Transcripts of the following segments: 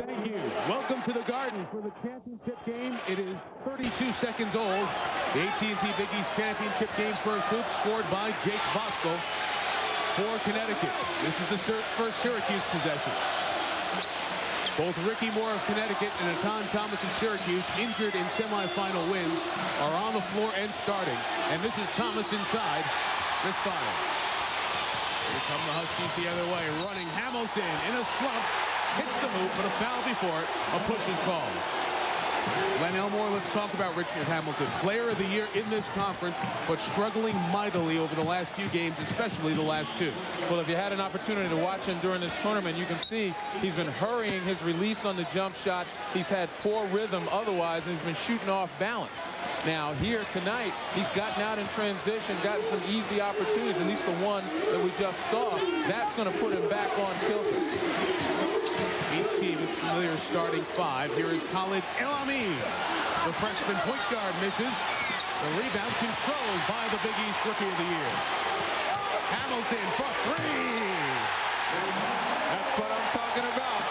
Thank you. Welcome to the Garden for the championship game. It is 32 seconds old. The AT&T Big East Championship game first hoop scored by Jake Voskuhl for Connecticut. This is the first Syracuse possession. Both Ricky Moore of Connecticut and Etan Thomas of Syracuse, injured in semifinal wins, are on the floor and starting. And this is Thomas inside. Misfire. Here come the Huskies the other way. Running Hamilton in a slump. Hits the hoop, but a foul before it. A push is called. Len Elmore, let's talk about Richard Hamilton. Player of the year in this conference, but struggling mightily over the last few games, especially the last two. Well, if you had an opportunity to watch him during this tournament, you can see he's been hurrying his release on the jump shot. He's had poor rhythm otherwise, and he's been shooting off balance. Now, here tonight, he's gotten out in transition, gotten some easy opportunities, at least the one that we just saw. That's going to put him back on kilter. Each team is familiar starting five. Here is Khalid El Amin. The freshman point guard misses. The rebound controlled by the Big East Rookie of the Year. Hamilton for three. That's what I'm talking about.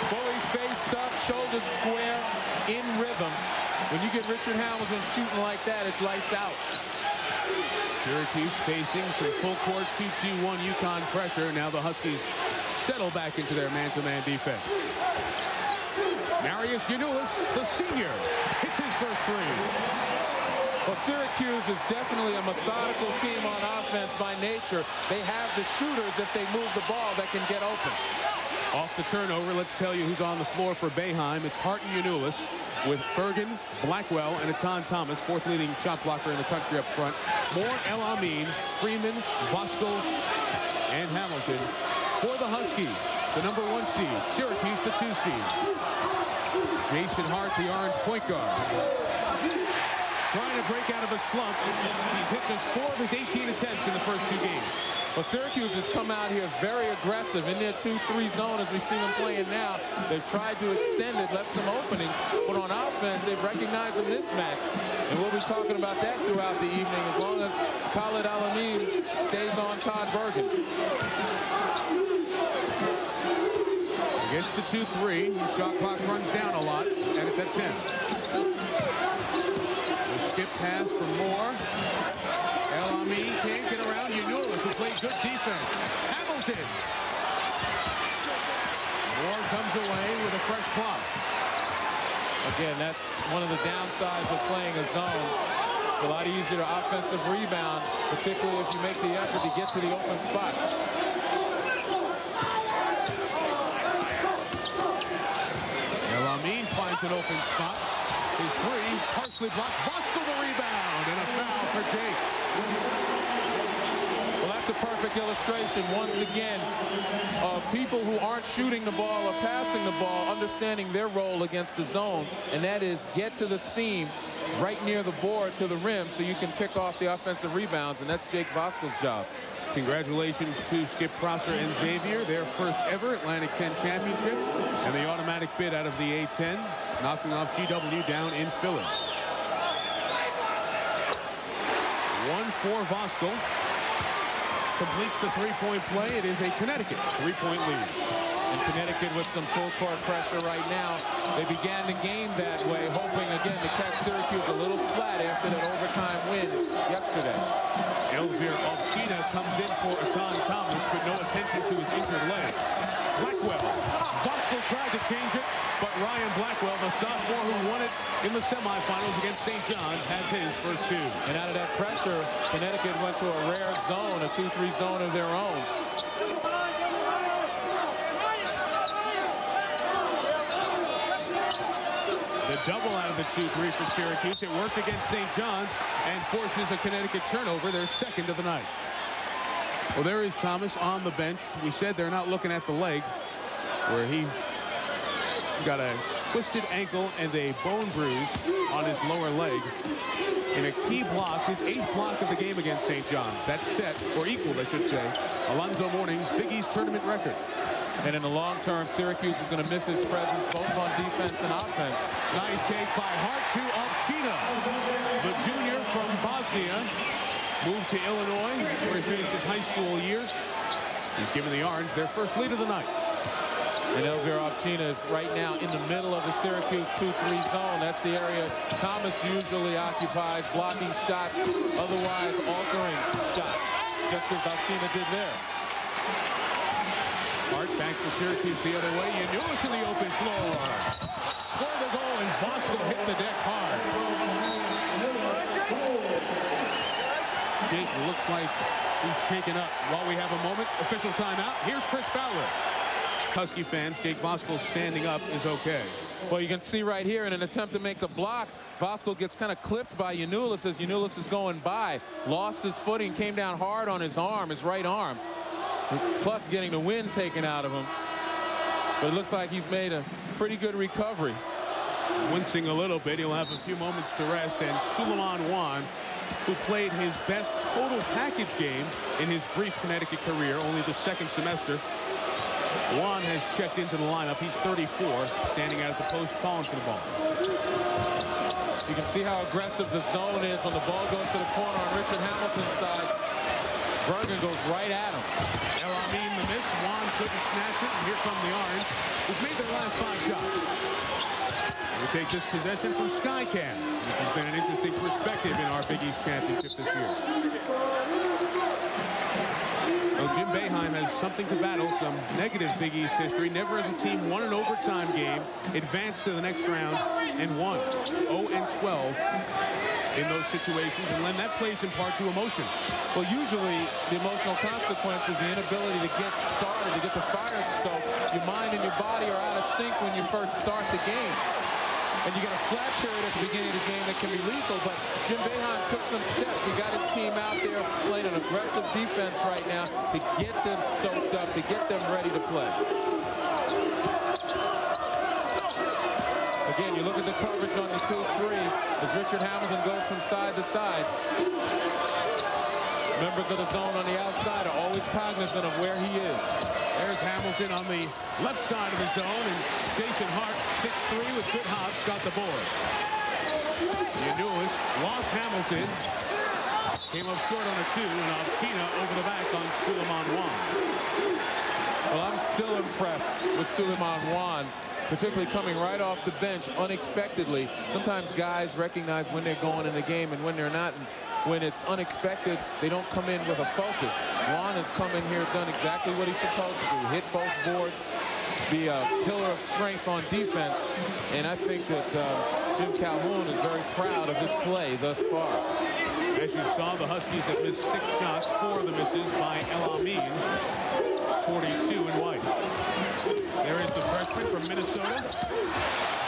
Fully faced up, shoulders square, in rhythm. When you get Richard Hamilton shooting like that, it's lights out. Syracuse facing some full court 2-2-1 UConn pressure. Now the Huskies settle back into their man-to-man defense. Marius Giannoulis, the senior, hits his first three. Well, Syracuse is definitely a methodical team on offense by nature. They have the shooters, if they move the ball, that can get open. Off the turnover, let's tell you who's on the floor for Boeheim. It's Harton Giannoulis with Bergen, Blackwell, and Etan Thomas, fourth leading shot blocker in the country up front. Moore, El Amin, Freeman, Voskuhl, and Hamilton. For the Huskies, the #1 seed. Syracuse, the 2 seed. Jason Hart, the orange point guard. Trying to break out of a slump. He's hit just 4 of his 18 attempts in the first 2 games. Well, Syracuse has come out here very aggressive in their 2-3 zone as we see them playing now. They've tried to extend it, left some openings, but on offense, they've recognized a mismatch. And we'll be talking about that throughout the evening as long as Khalid El Amin stays on Todd Bergen. Against the 2-3, the shot clock runs down a lot, and it's at 10. The skip pass for Moore. El Amin can't get around Giannoulis, who played good defense. Hamilton. Moore comes away with a fresh block. Again, that's one of the downsides of playing a zone. It's a lot easier to offensive rebound, particularly if you make the effort to get to the open spots. El Amin finds an open spot. His three, partially blocked. Voskuhl the rebound, and a foul for Jake. Well, that's a perfect illustration, once again, of people who aren't shooting the ball or passing the ball, understanding their role against the zone, and that is get to the seam right near the board to the rim so you can pick off the offensive rebounds, and that's Jake Voskuhl's job. Congratulations to Skip Prosser and Xavier, their first ever Atlantic 10 championship, and the automatic bid out of the A10, knocking off GW down in Philly. 1 for Voskuhl. Completes the three-point play. It is a Connecticut three-point lead. And Connecticut with some full court pressure right now. They began the game that way, hoping again to catch Syracuse a little flat after that overtime win yesterday. Elvir Ovchina comes in for Etan Thomas, but no attention to his injured leg. Blackwell. Voskuhl tried to change it, but Ryan Blackwell, the sophomore who won it in the semifinals against St. John's, has his first 2. And out of that pressure, Connecticut went to a rare zone, a 2-3 zone of their own. The double out of the 2-3 for Syracuse. It worked against St. John's and forces a Connecticut turnover, their second of the night. Well, there is Thomas on the bench. We said they're not looking at the leg, where he got a twisted ankle and a bone bruise on his lower leg. In a key block, his 8th block of the game against St. John's. That's set, or equaled, I should say, Alonzo Mourning's Big East tournament record. And in the long term, Syracuse is going to miss his presence both on defense and offense. Nice take by Hart to Ovchina. The junior from Bosnia moved to Illinois, where he finished his high school years. He's given the Orange their first lead of the night. And Elvira Ovchina is right now in the middle of the Syracuse 2-3 zone. That's the area Thomas usually occupies, blocking shots, otherwise altering shots, just as Ovchina did there. Hart back to Syracuse the other way. Unulis in the open floor. Score the goal, and Vosco hit the deck hard. Jake looks like he's shaken up. While we have a moment, official timeout. Here's Chris Fowler. Husky fans, Jake Vosco standing up is okay. Well, you can see right here in an attempt to make the block, Vosco gets kind of clipped by Unulis as Unulis is going by. Lost his footing, came down hard on his arm, his right arm. Plus getting the wind taken out of him. But it looks like he's made a pretty good recovery. Wincing a little bit, he'll have a few moments to rest. And Suleiman Juan, who played his best total package game in his brief Connecticut career, only the second semester. Juan has checked into the lineup. He's 34, standing out at the post, calling for the ball. You can see how aggressive the zone is when the ball goes to the corner on Richard Hamilton's side. Bergen goes right at him. El-Amin the miss. Juan couldn't snatch it. And here come the Orange, who've made their last 5 shots. We'll take this possession from Skycam, which has been an interesting perspective in our Big East championship this year. Well, Jim Boeheim has something to battle, some negative Big East history. Never as a team won an overtime game, advanced to the next round, and won. 0-12 in those situations, and Len, that plays in part to emotion. Well, usually the emotional consequence is the inability to get started, to get the fire stoked. Your mind and your body are out of sync when you first start the game. And you get a flat period at the beginning of the game that can be lethal, but Jim Boeheim took some steps. He got his team out there playing an aggressive defense right now to get them stoked up, to get them ready to play. Again, you look at the coverage on the 2-3 as Richard Hamilton goes from side to side. Members of the zone on the outside are always cognizant of where he is. There's Hamilton on the left side of the zone, and Jason Hart, 6'3", with good hops, got the board. Unulis lost Hamilton. Came up short on a 2, and Ovchina over the back on Suleiman Juan. Well, I'm still impressed with Suleiman Juan, particularly coming right off the bench unexpectedly. Sometimes guys recognize when they're going in the game and when they're not. And when it's unexpected, they don't come in with a focus. Juan has come in here, done exactly what he's supposed to do. Hit both boards, be a pillar of strength on defense. And I think that Jim Calhoun is very proud of his play thus far. As you saw, the Huskies have missed 6 shots, 4 of the misses by El-Amin, 42 in white. There is the freshman from Minnesota.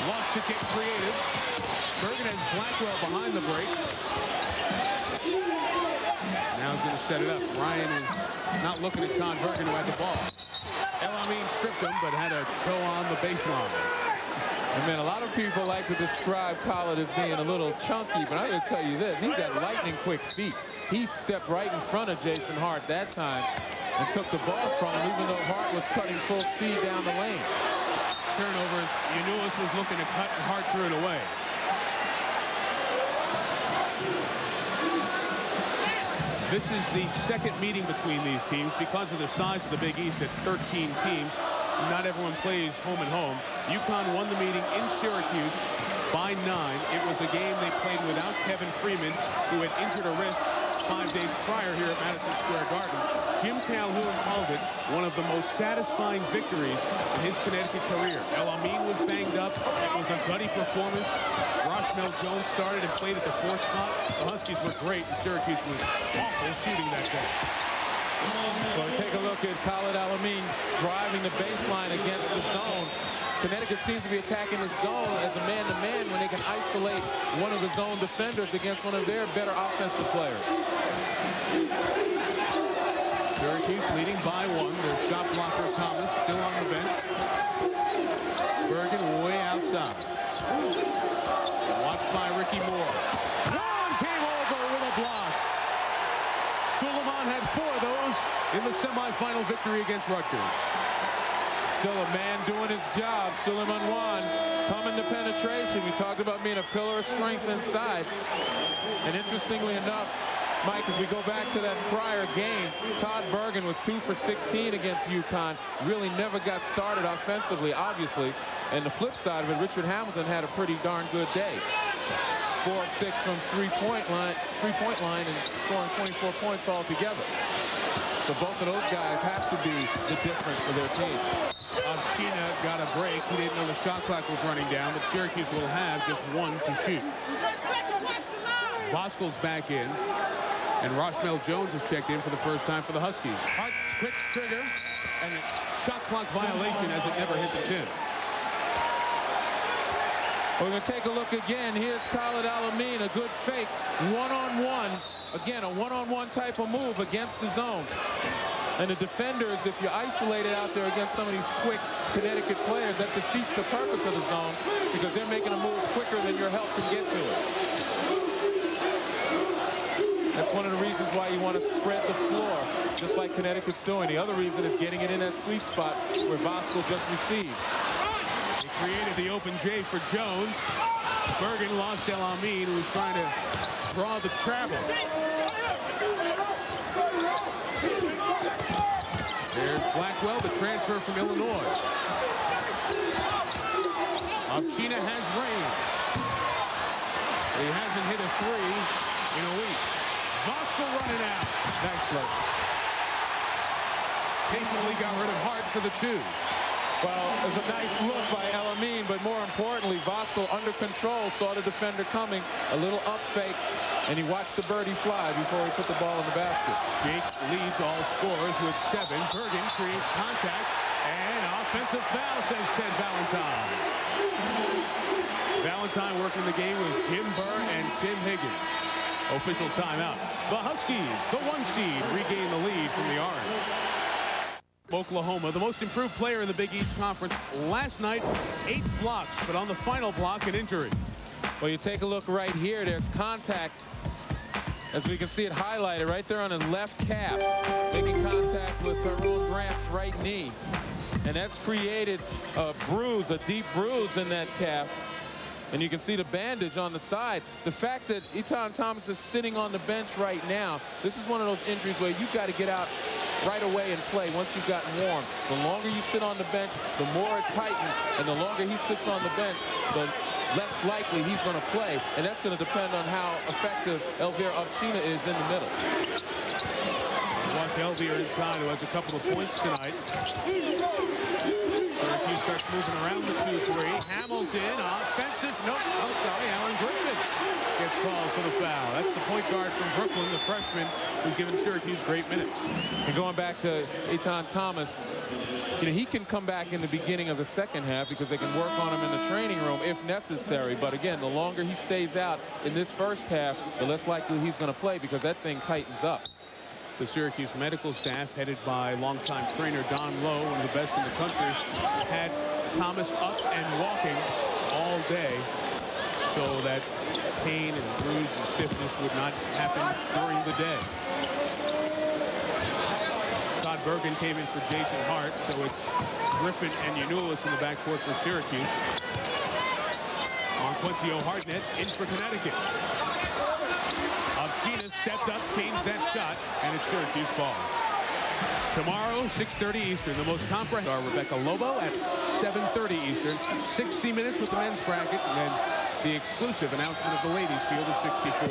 Lost to get creative. Bergen has Blackwell behind the break. Now he's going to set it up. Ryan is not looking at Todd Bergen, who had the ball. El-Amin stripped him, but had a toe on the baseline. I mean, a lot of people like to describe Collett as being a little chunky, but I'm going to tell you this. He's got lightning quick feet. He stepped right in front of Jason Hart that time and took the ball from him, even though Hart was cutting full speed down the lane. Turnovers. Unulis was looking to cut, and Hart threw it away. This is the second meeting between these teams because of the size of the Big East at 13 teams. Not everyone plays home and home. UConn won the meeting in Syracuse by 9. It was a game they played without Kevin Freeman, who had injured a wrist 5 days prior here at Madison Square Garden. Jim Calhoun called it one of the most satisfying victories in his Connecticut career. El-Amin was banged up. It was a gutty performance. Roshmel Jones started and played at the 4th spot. The Huskies were great, and Syracuse was awful shooting that day. Well, take a look at Khalid El-Amin driving the baseline against the zone. Connecticut seems to be attacking the zone as a man-to-man when they can isolate one of the zone defenders against one of their better offensive players. Syracuse leading by 1. Their shot blocker Thomas still on the bench. Bergen way outside. Watched by Ricky Moore. Juan came over with a block. Suleiman had 4 of those in the semifinal victory against Rutgers. Still a man doing his job. Suleiman Juan coming to penetration. We talked about being a pillar of strength inside. And interestingly enough, Mike, as we go back to that prior game, Todd Bergen was 2 for 16 against UConn. Really never got started offensively, obviously. And the flip side of it, Richard Hamilton had a pretty darn good day. 4 of 6 from three-point line, and scoring 24 points altogether. So both of those guys have to be the difference for their team. Chena got a break. He didn't know the shot clock was running down, but Syracuse will have just 1 to shoot. Voskel's back in, and Roshmel Jones has checked in for the first time for the Huskies. Hart, quick trigger, and a shot clock violation as it never hit the tin. We're going to take a look again. Here's Khalid Al-Amin, a good fake, one-on-one. Again, a one-on-one type of move against the zone. And the defenders, if you're isolated out there against some of these quick Connecticut players, that defeats the purpose of the zone because they're making a move quicker than your help can get to it. That's one of the reasons why you want to spread the floor, just like Connecticut's doing. The other reason is getting it in that sweet spot where Voskel just received. He created the open J for Jones. Bergen lost El-Amin, who was trying to draw the travel. There's Blackwell, the transfer from Illinois. Chena has range. He hasn't hit a 3 in a week. Voskel running out. Nice look. Patiently got rid of Hart for the 2. Well, it was a nice look by El-Amin, but more importantly, Voskel under control, saw the defender coming, a little up fake, and he watched the birdie fly before he put the ball in the basket. Jake leads all scorers with 7. Bergen creates contact, and offensive foul, says Ted Valentine. Valentine working the game with Jim Burr and Tim Higgins. Official timeout. The Huskies, the 1 seed, regain the lead from the Orange. Oklahoma, the most improved player in the Big East Conference. Last night, 8 blocks, but on the final block, an injury. Well, you take a look right here. There's contact, as we can see it highlighted right there on his left calf, making contact with Tyrone Grant's right knee. And that's created a bruise, a deep bruise in that calf. And you can see the bandage on the side. The fact that Etan Thomas is sitting on the bench right now, this is one of those injuries where you've got to get out right away and play once you've gotten warm. The longer you sit on the bench, the more it tightens, and the longer he sits on the bench, the less likely he's going to play, and that's going to depend on how effective Elvir Obchina is in the middle. Watch Elvir inside, who has a couple of points tonight. Syracuse starts moving around the 2-3. Hamilton, offensive. Nope, I'm sorry, Alan Griffin gets called for the foul. That's the point guard from Brooklyn, the freshman, who's given Syracuse great minutes. And going back to Etan Thomas, you know, he can come back in the beginning of the second half because they can work on him in the training room if necessary. But again, the longer he stays out in this first half, the less likely he's going to play because that thing tightens up. The Syracuse medical staff, headed by longtime trainer Don Lowe, one of the best in the country, had Thomas up and walking all day so that pain and bruise and stiffness would not happen during the day. Todd Bergen came in for Jason Hart, so it's Griffin and Yanulis in the backcourt for Syracuse. Monquencio Hartnett in for Connecticut. Obchina stepped up, changed that shot, and it's Syracuse ball. Tomorrow, 6:30 Eastern, the most comprehensive. Rebecca Lobo at 7:30 Eastern. 60 minutes with the men's bracket, and then the exclusive announcement of the ladies' field of 64.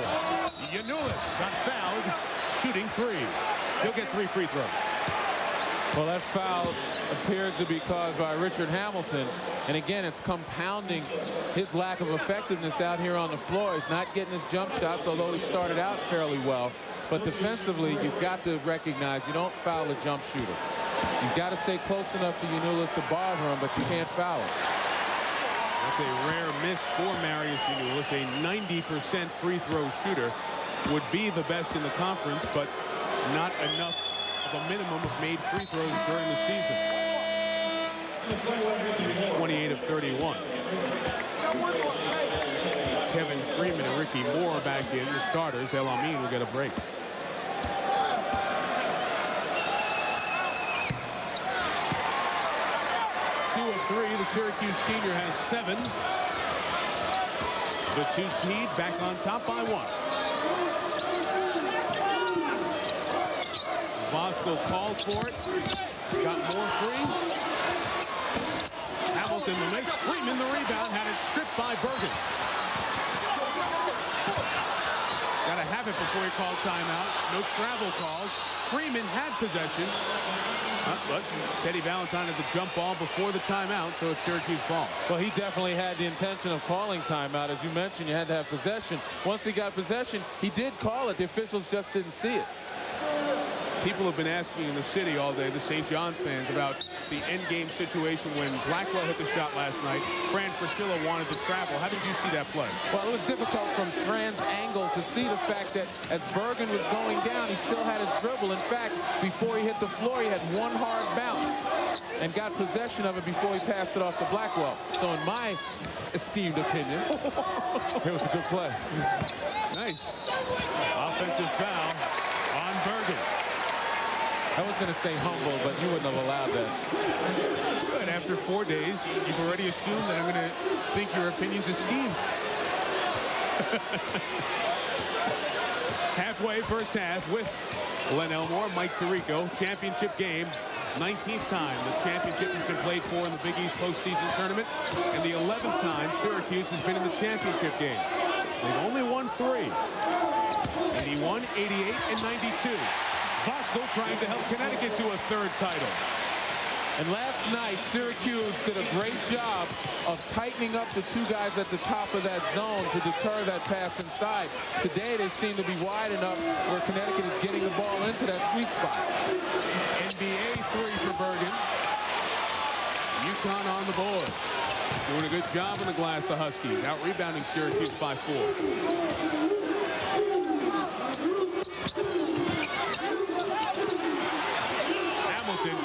Yanulis got fouled, shooting 3. He'll get 3 free throws. Well, that foul appears to be caused by Richard Hamilton. And again, it's compounding his lack of effectiveness out here on the floor. He's not getting his jump shots, although he started out fairly well. But defensively, you've got to recognize you don't foul a jump shooter. You've got to stay close enough to Yanulis to bother him, but you can't foul him. That's a rare miss for Marius Yanulis. A 90% free throw shooter would be the best in the conference, but not enough of a minimum of made free throws during the season. 28 of 31. Kevin Freeman and Ricky Moore back in, the starters. El-Amin will get a break. Two of 3. The Syracuse senior has 7. The 2 seed back on top by 1. Vosco called for it. Got more free. Hamilton the miss. Freeman the rebound. Had it stripped by Bergen. Got to have it before he called timeout. No travel called. Freeman had possession. But Teddy Valentine had the jump ball before the timeout, so it's Syracuse ball. Well, he definitely had the intention of calling timeout. As you mentioned, you had to have possession. Once he got possession, he did call it. The officials just didn't see it. People have been asking in the city all day, the St. John's fans, about the end-game situation when Blackwell hit the shot last night. Fran Fraschilla wanted to travel. How did you see that play? Well, it was difficult from Fran's angle to see the fact that as Bergen was going down, he still had his dribble. In fact, before he hit the floor, he had one hard bounce and got possession of it before he passed it off to Blackwell. So in my esteemed opinion, it was a good play. Nice. Offensive foul on Bergen. I was going to say humble, but you wouldn't have allowed that. Good. After 4 days, you've already assumed that I'm going to think your opinion's a scheme. Halfway first half with Len Elmore, Mike Tirico. Championship game. 19th time the championship has been played for in the Big East postseason tournament. And the 11th time Syracuse has been in the championship game. They've only won 3. 81, 88, and 92. Vosco trying to help Connecticut to a 3rd title. And last night, Syracuse did a great job of tightening up the 2 guys at the top of that zone to deter that pass inside. Today, they seem to be wide enough where Connecticut is getting the ball into that sweet spot. NBA 3 for Bergen. UConn on the board. Doing a good job on the glass, the Huskies. Out-rebounding Syracuse by 4.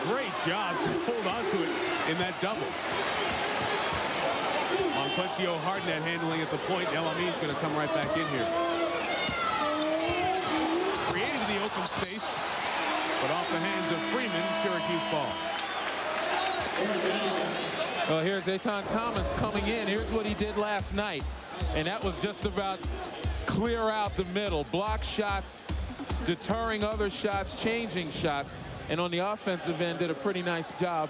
Great job to hold on to it in that double. Monclencio Hardnett handling at the point. El Amin's going to come right back in here. Creating the open space, but off the hands of Freeman, Syracuse ball. Well, here's Aton Thomas coming in. Here's what he did last night. And that was just about clear out the middle. Block shots, deterring other shots, changing shots. And on the offensive end, did a pretty nice job.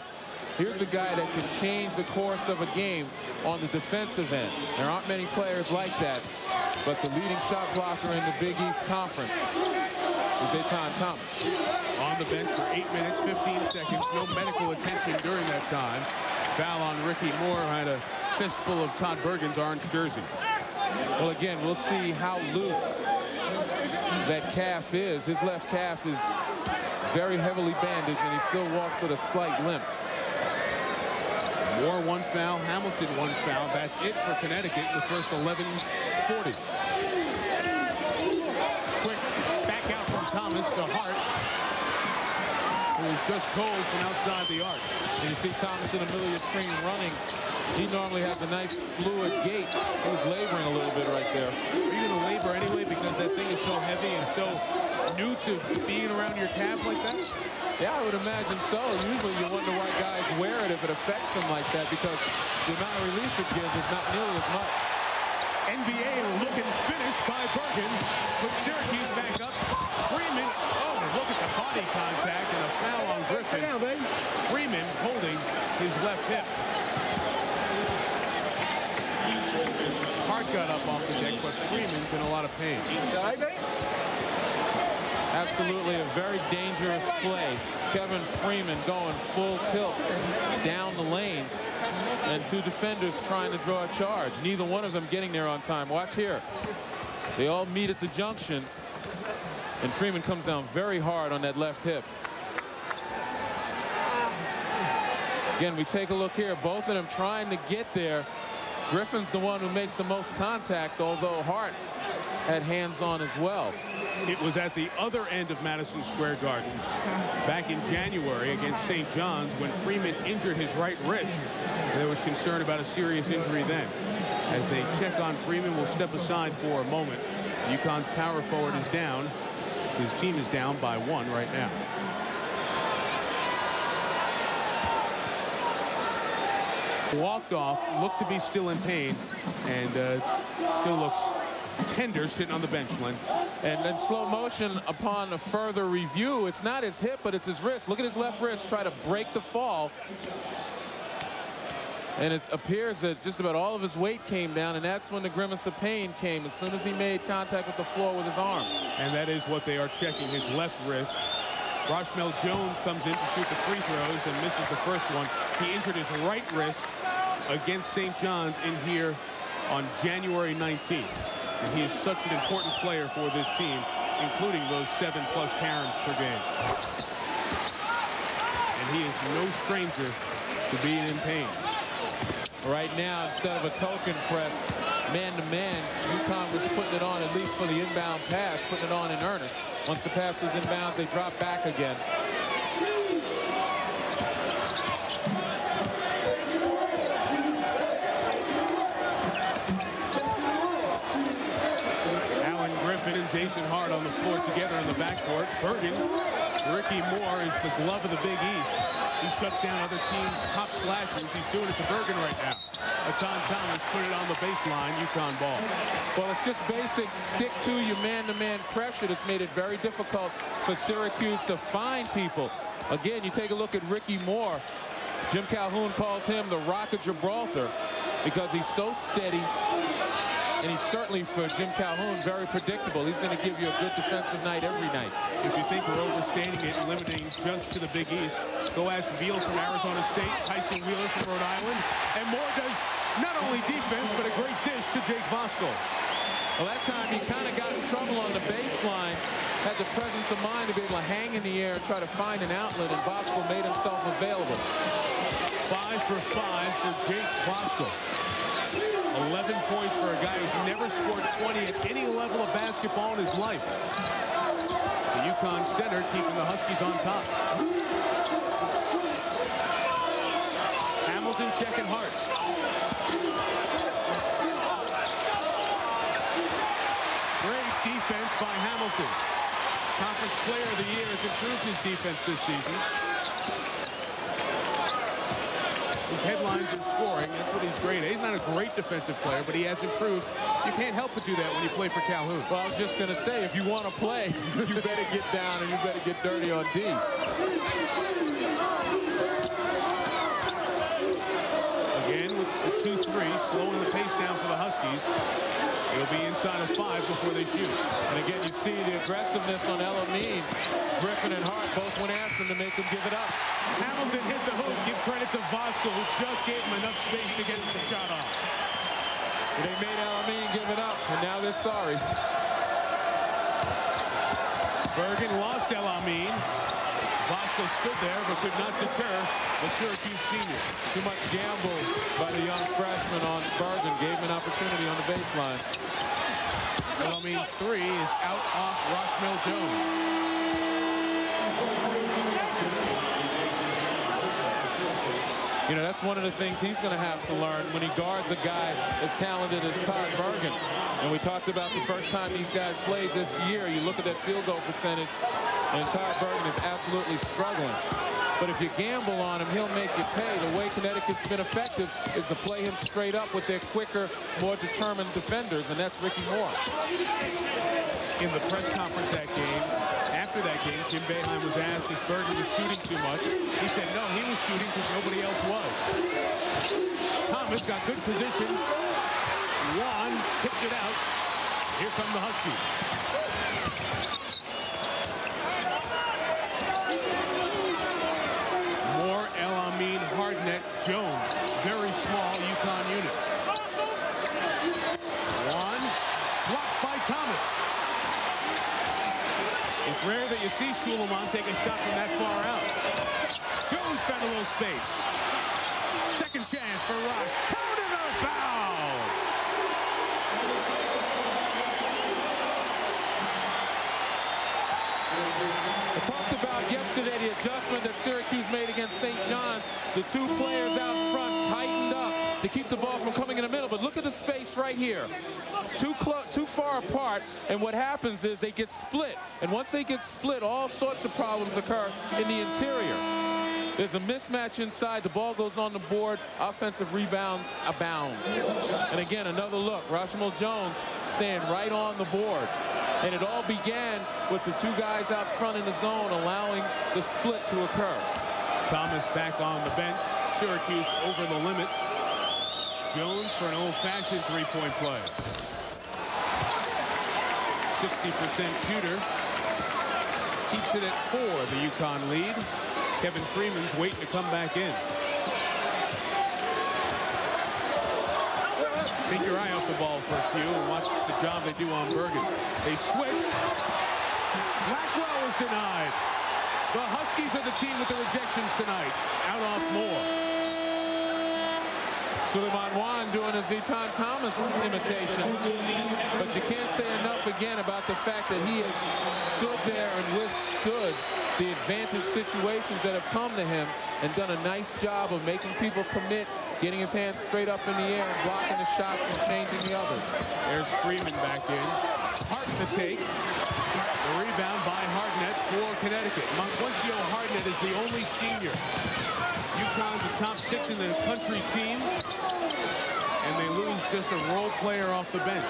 Here's a guy that can change the course of a game on the defensive end. There aren't many players like that, but the leading shot blocker in the Big East Conference is Aton Thomas. On the bench for 8 minutes, 15 seconds. No medical attention during that time. Foul on Ricky Moore, had a fistful of Todd Bergen's orange jersey. Well, again, we'll see how loose that calf is. His left calf is very heavily bandaged, and he still walks with a slight limp. Moore 1 foul, Hamilton 1 foul. That's it for Connecticut in the first 11:40. Quick back out from Thomas to Hart, who was just cold from outside the arc. And you see Thomas in the middle of your screen running. He normally has a nice fluid gait. He was laboring a little bit right there. Are you going to labor anyway because that thing is so heavy and so new to being around your calf like that? Yeah, I would imagine so. Usually you wonder why guys wear it if it affects them like that, because the amount of relief it gives is not nearly as much. NBA looking finish by Bergen. Puts Syracuse back up. Freeman, oh, look at the body contact and a foul on Griffin. Down, baby. Freeman holding his left hip. Hart got up off the deck, but Freeman's in a lot of pain. Absolutely a very dangerous play. Kevin Freeman going full tilt down the lane, and 2 defenders trying to draw a charge. Neither one of them getting there on time. Watch here. They all meet at the junction, and Freeman comes down very hard on that left hip. Again, we take a look here. Both of them trying to get there. Griffin's the one who makes the most contact, although Hart had hands on as well. It was at the other end of Madison Square Garden back in January against St. John's when Freeman injured his right wrist. There was concern about a serious injury then. As they check on Freeman, we'll step aside for a moment. UConn's power forward is down. His team is down by 1 right now. Walked off, looked to be still in pain, and still looks tender sitting on the bench, Len. And in slow motion, upon a further review, it's not his hip, but it's his wrist. Look at his left wrist try to break the fall. And it appears that just about all of his weight came down, and that's when the grimace of pain came, as soon as he made contact with the floor with his arm. And that is what they are checking, his left wrist. Roshmel Jones comes in to shoot the free throws and misses the first one. He injured his right wrist against St. John's in here on January 19th. And he is such an important player for this team, including those 7+ Karens per game. And he is no stranger to being in pain. Right now, instead of a token press, man-to-man, UConn was putting it on, at least for the inbound pass, putting it on in earnest. Once the pass was inbound, they dropped back again. And Jason Hart on the floor together in the backcourt. Bergen, Ricky Moore is the glove of the Big East. He shuts down other teams' top slashers. He's doing it to Bergen right now. Atan Thomas put it on the baseline. UConn ball. Well, it's just basic stick to your man-to-man pressure that's made it very difficult for Syracuse to find people. Again, you take a look at Ricky Moore. Jim Calhoun calls him the Rock of Gibraltar because he's so steady. And he's certainly, for Jim Calhoun, very predictable. He's going to give you a good defensive night every night. If you think we're overstating it and limiting just to the Big East, go ask Veal from Arizona State, Tyson Wheeler from Rhode Island, and Moore does not only defense, but a great dish to Jake Voskuhl. Well, that time he kind of got in trouble on the baseline, had the presence of mind to be able to hang in the air and try to find an outlet, and Voskuhl made himself available. 5 for 5 for Jake Voskuhl. 11 points for a guy who's never scored 20 at any level of basketball in his life. The UConn center keeping the Huskies on top. Hamilton checking Hart. Great defense by Hamilton. Conference Player of the Year has improved his defense this season. His headlines are scoring. That's what he's great at. He's not a great defensive player, but he has improved. You can't help but do that when you play for Calhoun. Well, I was just going to say, if you want to play, you better get down and you better get dirty on D. Again with the 2-3, slowing the pace down for the Huskies. It'll be inside of 5 before they shoot. And again, you see the aggressiveness on El-Amin. Griffin and Hart both went after him to make him give it up. Hamilton hit the hoop. Give credit to Voskuhl, who just gave him enough space to get the shot off. They made El-Amin give it up, and now they're sorry. Bergen lost El-Amin. Voskuhl stood there, but could not deter the Syracuse senior. Too much gamble by the young freshman on Bergen. Gave him an opportunity on the baseline. El-Amin's 3 is out off Roshmel Jones. You know, that's one of the things he's going to have to learn when he guards a guy as talented as Todd Bergen. And we talked about the first time these guys played this year. You look at that field goal percentage, and Todd Bergen is absolutely struggling. But if you gamble on him, he'll make you pay. The way Connecticut's been effective is to play him straight up with their quicker, more determined defenders, and that's Ricky Moore. In the press conference after that game, Jim Boeheim was asked if Bergen was shooting too much. He said no, he was shooting because nobody else was. Thomas got good position. Juan tipped it out. Here come the Huskies. Moore, El-Amin, Hardnett, Jones. Very small UConn unit. Juan blocked by Thomas. It's rare that you see Suleiman take a shot from that far out. Jones found a little space. Second chance for Rush. Counted a foul. I talked about yesterday the adjustment that Syracuse made against St. John's. The two players out front tightened up to keep the ball from coming in the middle. But look at the space right here. It's too far apart, and what happens is they get split. And once they get split, all sorts of problems occur in the interior. There's a mismatch inside. The ball goes on the board. Offensive rebounds abound. And again, another look. Roshmel Jones staying right on the board. And it all began with the two guys out front in the zone allowing the split to occur. Thomas back on the bench. Syracuse over the limit. Jones for an old-fashioned three-point play. 60% shooter. Keeps it at 4, the UConn lead. Kevin Freeman's waiting to come back in. Take your eye off the ball for a few and watch the job they do on Bergen. They switch. Blackwell is denied. The Huskies are the team with the rejections tonight. Out off Moore. Suleiman Wan doing a Zeton Thomas imitation. But you can't say enough again about the fact that he has stood there and withstood the advantage situations that have come to him and done a nice job of making people commit, getting his hands straight up in the air and blocking the shots and changing the others. There's Freeman back in. Harden to take. The rebound by Hartnett for Connecticut. Monquencio Hartnett is the only senior. UConn's a top 6 in the country team. And they lose just a role player off the bench.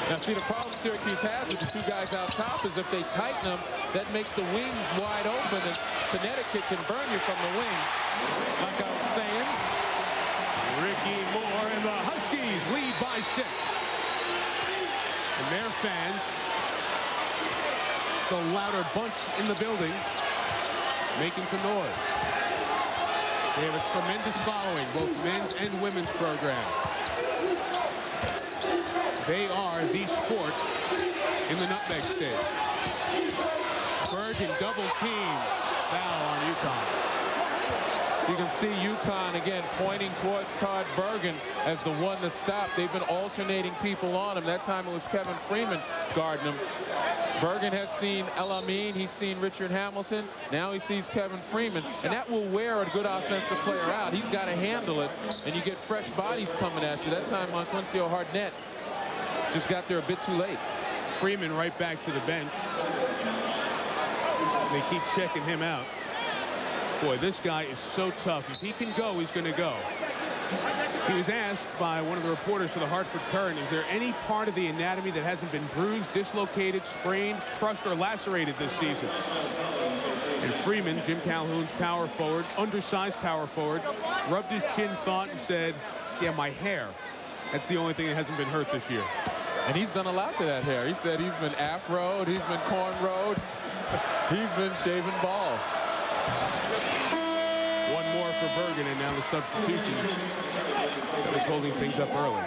Now, see, the problem Syracuse has with the two guys out top is if they tighten them, that makes the wings wide open, and Connecticut can burn you from the wing. Like I was saying, Ricky Moore and the Huskies lead by 6. And their fans, the louder bunch in the building, making some noise. They have a tremendous following, both men's and women's programs. They are the sport in the Nutmeg State. Bergen double team. Foul on UConn. you can see UConn again pointing towards Todd Bergen as the one to stop. They've been alternating people on him. That time it was Kevin Freeman guarding him. Bergen has seen El Amin, he's seen Richard Hamilton, now he sees Kevin Freeman, and that will wear a good offensive player out. He's got to handle it, and you get fresh bodies coming at you. That time Monquencio Hartnett just got there a bit too late. Freeman right back to the bench. They keep checking him out. Boy, this guy is so tough. If he can go, he's going to go. He was asked by one of the reporters for the Hartford Courant, is there any part of the anatomy that hasn't been bruised, dislocated, sprained, crushed, or lacerated this season? And Freeman, Jim Calhoun's power forward, undersized power forward, rubbed his chin, thought, and said, yeah, my hair. That's the only thing that hasn't been hurt this year. And he's done a lot to that hair. He said he's been afroed, he's been cornrowed, he's been shaving bald. One more for Bergen, and now the substitution is holding things up early.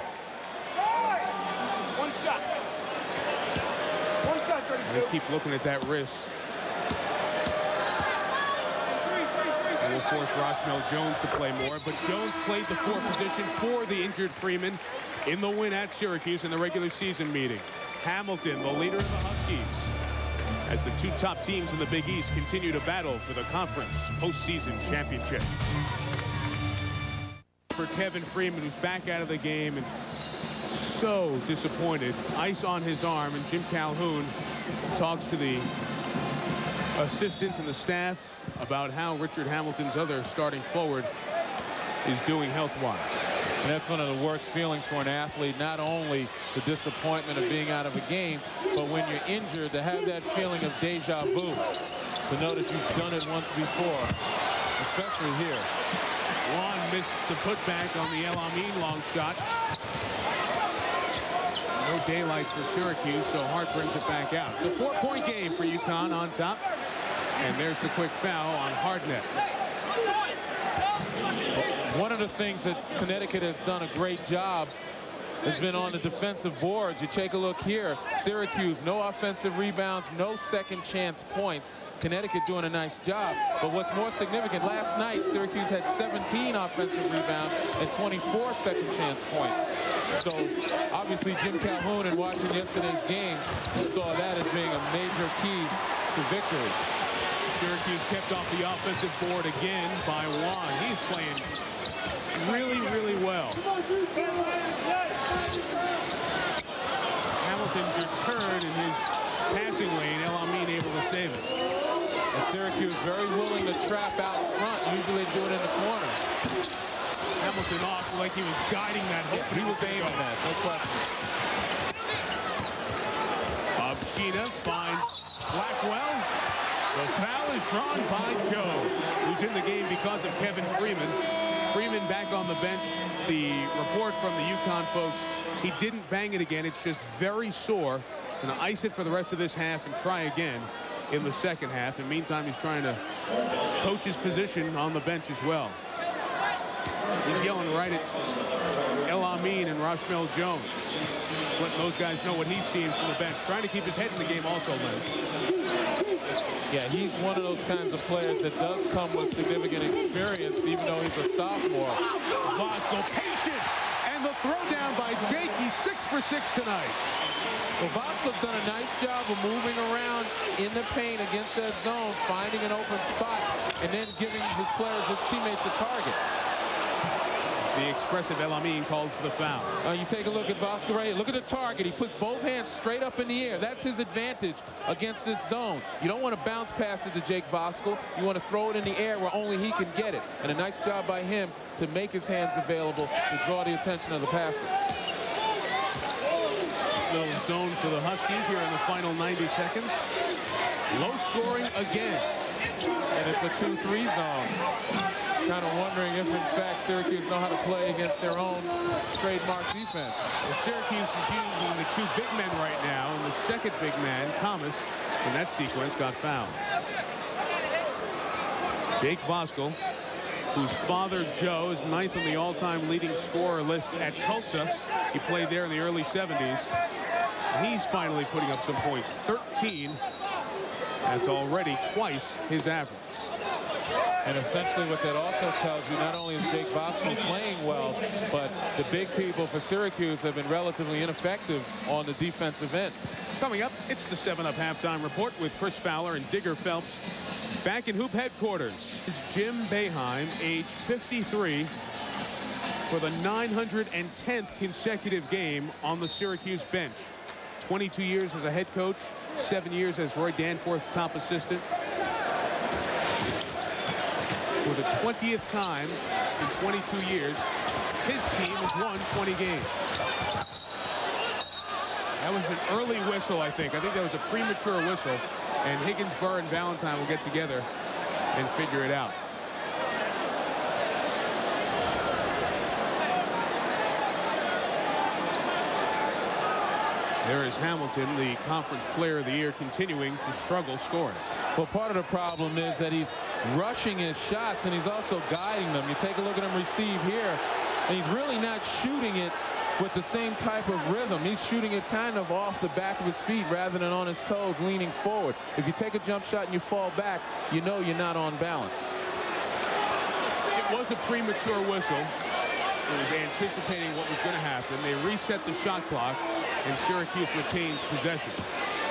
One shot. One shot, 32. They keep looking at that wrist. And will force Roshmel Jones to play more, but Jones played the 4 position for the injured Freeman in the win at Syracuse in the regular season meeting. Hamilton, the leader of the Huskies, as the 2 top teams in the Big East continue to battle for the conference postseason championship. For Kevin Freeman, who's back out of the game and so disappointed. Ice on his arm, and Jim Calhoun talks to the assistants and the staff about how Richard Hamilton's other starting forward is doing health-wise. And that's one of the worst feelings for an athlete, not only the disappointment of being out of a game, but when you're injured, to have that feeling of deja vu, to know that you've done it once before, especially here. Juan missed the putback on the El Amin long shot. No daylight for Syracuse, so Hart brings it back out. It's a 4-point game for UConn on top. And there's the quick foul on Hartnett. One of the things that Connecticut has done a great job has been on the defensive boards. You take a look here. Syracuse, no offensive rebounds, no second chance points. Connecticut doing a nice job. But what's more significant, last night Syracuse had 17 offensive rebounds and 24 second chance points. So obviously Jim Calhoun, in watching yesterday's game, saw that as being a major key to victory. Syracuse kept off the offensive board again by Juan. He's playing really, really well. Hamilton returned in his passing lane. El Amin able to save it. And Syracuse very willing to trap out front. Usually do it in the corner. Hamilton off like he was guiding that hook. He was aiming that, no question. A Gina finds Blackwell. The foul is drawn by Joe, who's in the game because of Kevin Freeman. Freeman back on the bench. The report from the UConn folks, he didn't bang it again. It's just very sore. He's going to ice it for the rest of this half and try again in the second half. In the meantime, he's trying to coach his position on the bench as well. He's yelling right at El Amin and Rashmel Jones, letting those guys know what he's seeing from the bench. Trying to keep his head in the game also, Len. Yeah, he's one of those kinds of players that does come with significant experience, even though he's a sophomore. Voskuhl patient, and the throw down by Jake. He's 6 for 6 tonight. Well, Voskuhl's done a nice job of moving around in the paint against that zone, finding an open spot, and then giving his players, his teammates, a target. The expressive El Amin called for the foul. You take a look at Voskuhl right here. Look at the target. He puts both hands straight up in the air. That's his advantage against this zone. You don't want to bounce pass it to Jake Voskuhl. You want to throw it in the air where only he can get it. And a nice job by him to make his hands available to draw the attention of the passer. Little zone for the Huskies here in the final 90 seconds. Low scoring again. And it's a 2-3 zone. Kind of wondering if, in fact, Syracuse know how to play against their own trademark defense. Well, Syracuse is using the 2 big men right now, and the second big man, Thomas, in that sequence, got fouled. Jake Voskuhl, whose father, Joe, is 9th on the all-time leading scorer list at Tulsa. He played there in the early 70s. He's finally putting up some points. 13. That's already twice his average. And essentially what that also tells you, not only is Jake Voskuhl playing well, but the big people for Syracuse have been relatively ineffective on the defensive end. Coming up, it's the 7-Up halftime report with Chris Fowler and Digger Phelps. Back in Hoop headquarters is Jim Boeheim, age 53, for the 910th consecutive game on the Syracuse bench. 22 years as a head coach, 7 years as Roy Danforth's top assistant. For the 20th time in 22 years, his team has won 20 games. That was an early whistle, I think. I think that was a premature whistle. And Higgins, Burr, and Valentine will get together and figure it out. There is Hamilton, the conference player of the year, continuing to struggle scoring. Well, part of the problem is that he's rushing his shots, and he's also guiding them. You take a look at him receive here, and he's really not shooting it with the same type of rhythm. He's shooting it kind of off the back of his feet rather than on his toes, leaning forward. If you take a jump shot and you fall back, you know you're not on balance. It was a premature whistle. It was anticipating what was going to happen. They reset the shot clock, and Syracuse retains possession.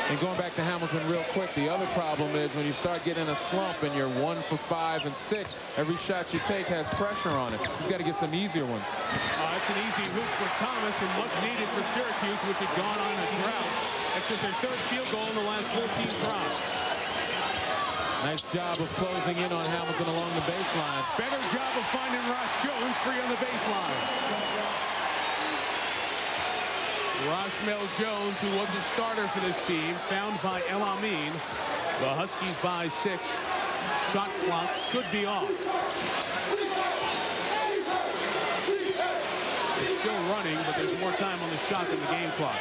And going back to Hamilton real quick, the other problem is when you start getting a slump and you're 1 for 5 and 6, every shot you take has pressure on it. He's got to get some easier ones. It's an easy hoop for Thomas and much needed for Syracuse, which had gone on a drought. That's just their 3rd field goal in the last 14 tries. Nice job of closing in on Hamilton along the baseline. Better job of finding Ross Jones free on the baseline. Rashmel Jones, who was a starter for this team, found by El Amin. The Huskies by 6. Shot clock should be off. It's still running, but there's more time on the shot than the game clock.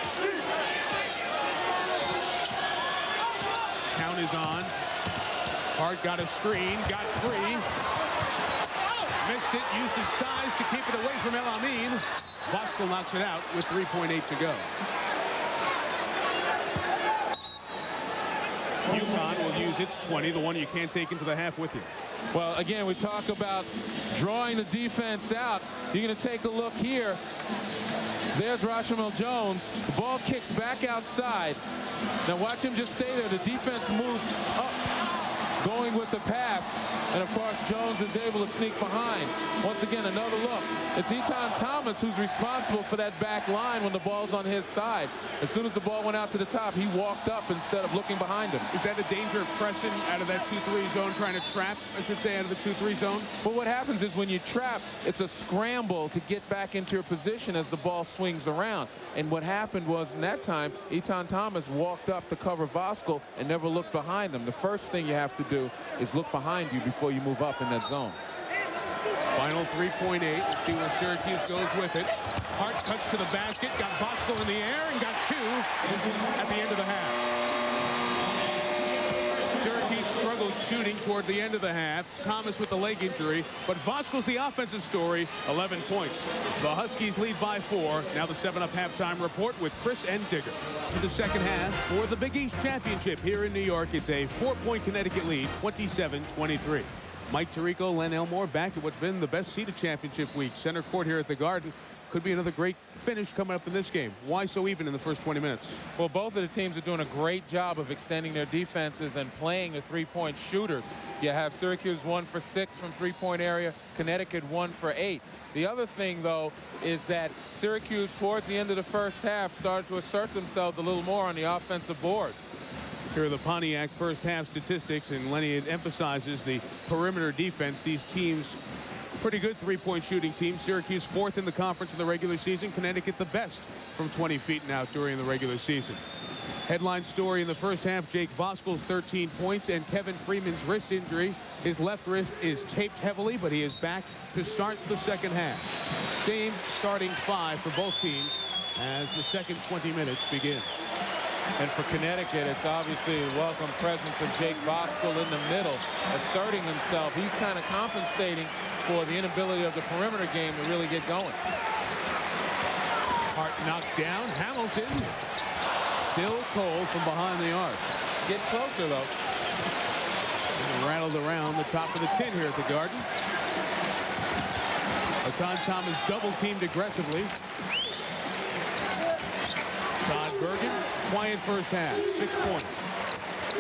Count is on. Hart got a screen, got free. Missed it, used his size to keep it away from El Amin. Voskuhl knocks it out with 3.8 to go. UConn will use its 20, the one you can't take into the half with you. Well, again, we talk about drawing the defense out. You're going to take a look here. There's Rashmel Jones. The ball kicks back outside. Now watch him just stay there. The defense moves up. going with the pass. And, of course, Jones is able to sneak behind. Once again, another look. It's Eton Thomas who's responsible for that back line when the ball's on his side. As soon as the ball went out to the top, he walked up instead of looking behind him. Is that a danger of pressing out of that 2-3 zone, trying to trap, I should say, out of the 2-3 zone? But what happens is when you trap, it's a scramble to get back into your position as the ball swings around. And what happened was, in that time, Eton Thomas walked up to cover Voskuhl and never looked behind him. The first thing you have to do is look behind you before you move up in that zone. Final 3.8. Let's see where Syracuse goes with it. Hart cuts to the basket, got Voskuhl in the air, and got 2 at the end of the half. Syracuse struggled shooting toward the end of the half. Thomas with the leg injury, but Voskuhl's the offensive story, 11 points. The Huskies lead by 4. Now the 7-Up halftime report with Chris and Digger. To the second half for the Big East Championship here in New York. It's a 4-point Connecticut lead, 27-23. Mike Tirico, Len Elmore back at what's been the best seeded championship week. Center court here at the Garden. Could be another great finish coming up in this game. Why so even in the first 20 minutes? Well, both of the teams are doing a great job of extending their defenses and playing the three-point shooters. You have Syracuse 1 for 6 from three-point area, Connecticut 1 for 8. The other thing, though, is that Syracuse, towards the end of the first half, started to assert themselves a little more on the offensive board. Here are the Pontiac first half statistics, and Lenny emphasizes the perimeter defense. These teams, pretty good three-point shooting team. Syracuse 4th in the conference in the regular season. Connecticut the best from 20 feet and out during the regular season. Headline story in the first half, Jake Voskuhl's 13 points and Kevin Freeman's wrist injury. His left wrist is taped heavily, but he is back to start the second half. Same starting 5 for both teams as the second 20 minutes begin. And for Connecticut, it's obviously a welcome presence of Jake Voskuhl in the middle, asserting himself. He's kind of compensating for the inability of the perimeter game to really get going. Hart knocked down. Hamilton still cold from behind the arc. Get closer, though. And rattled around the top of the tin here at the Garden. Eton Thomas double-teamed aggressively. Todd Bergen, quiet first half, 6 points,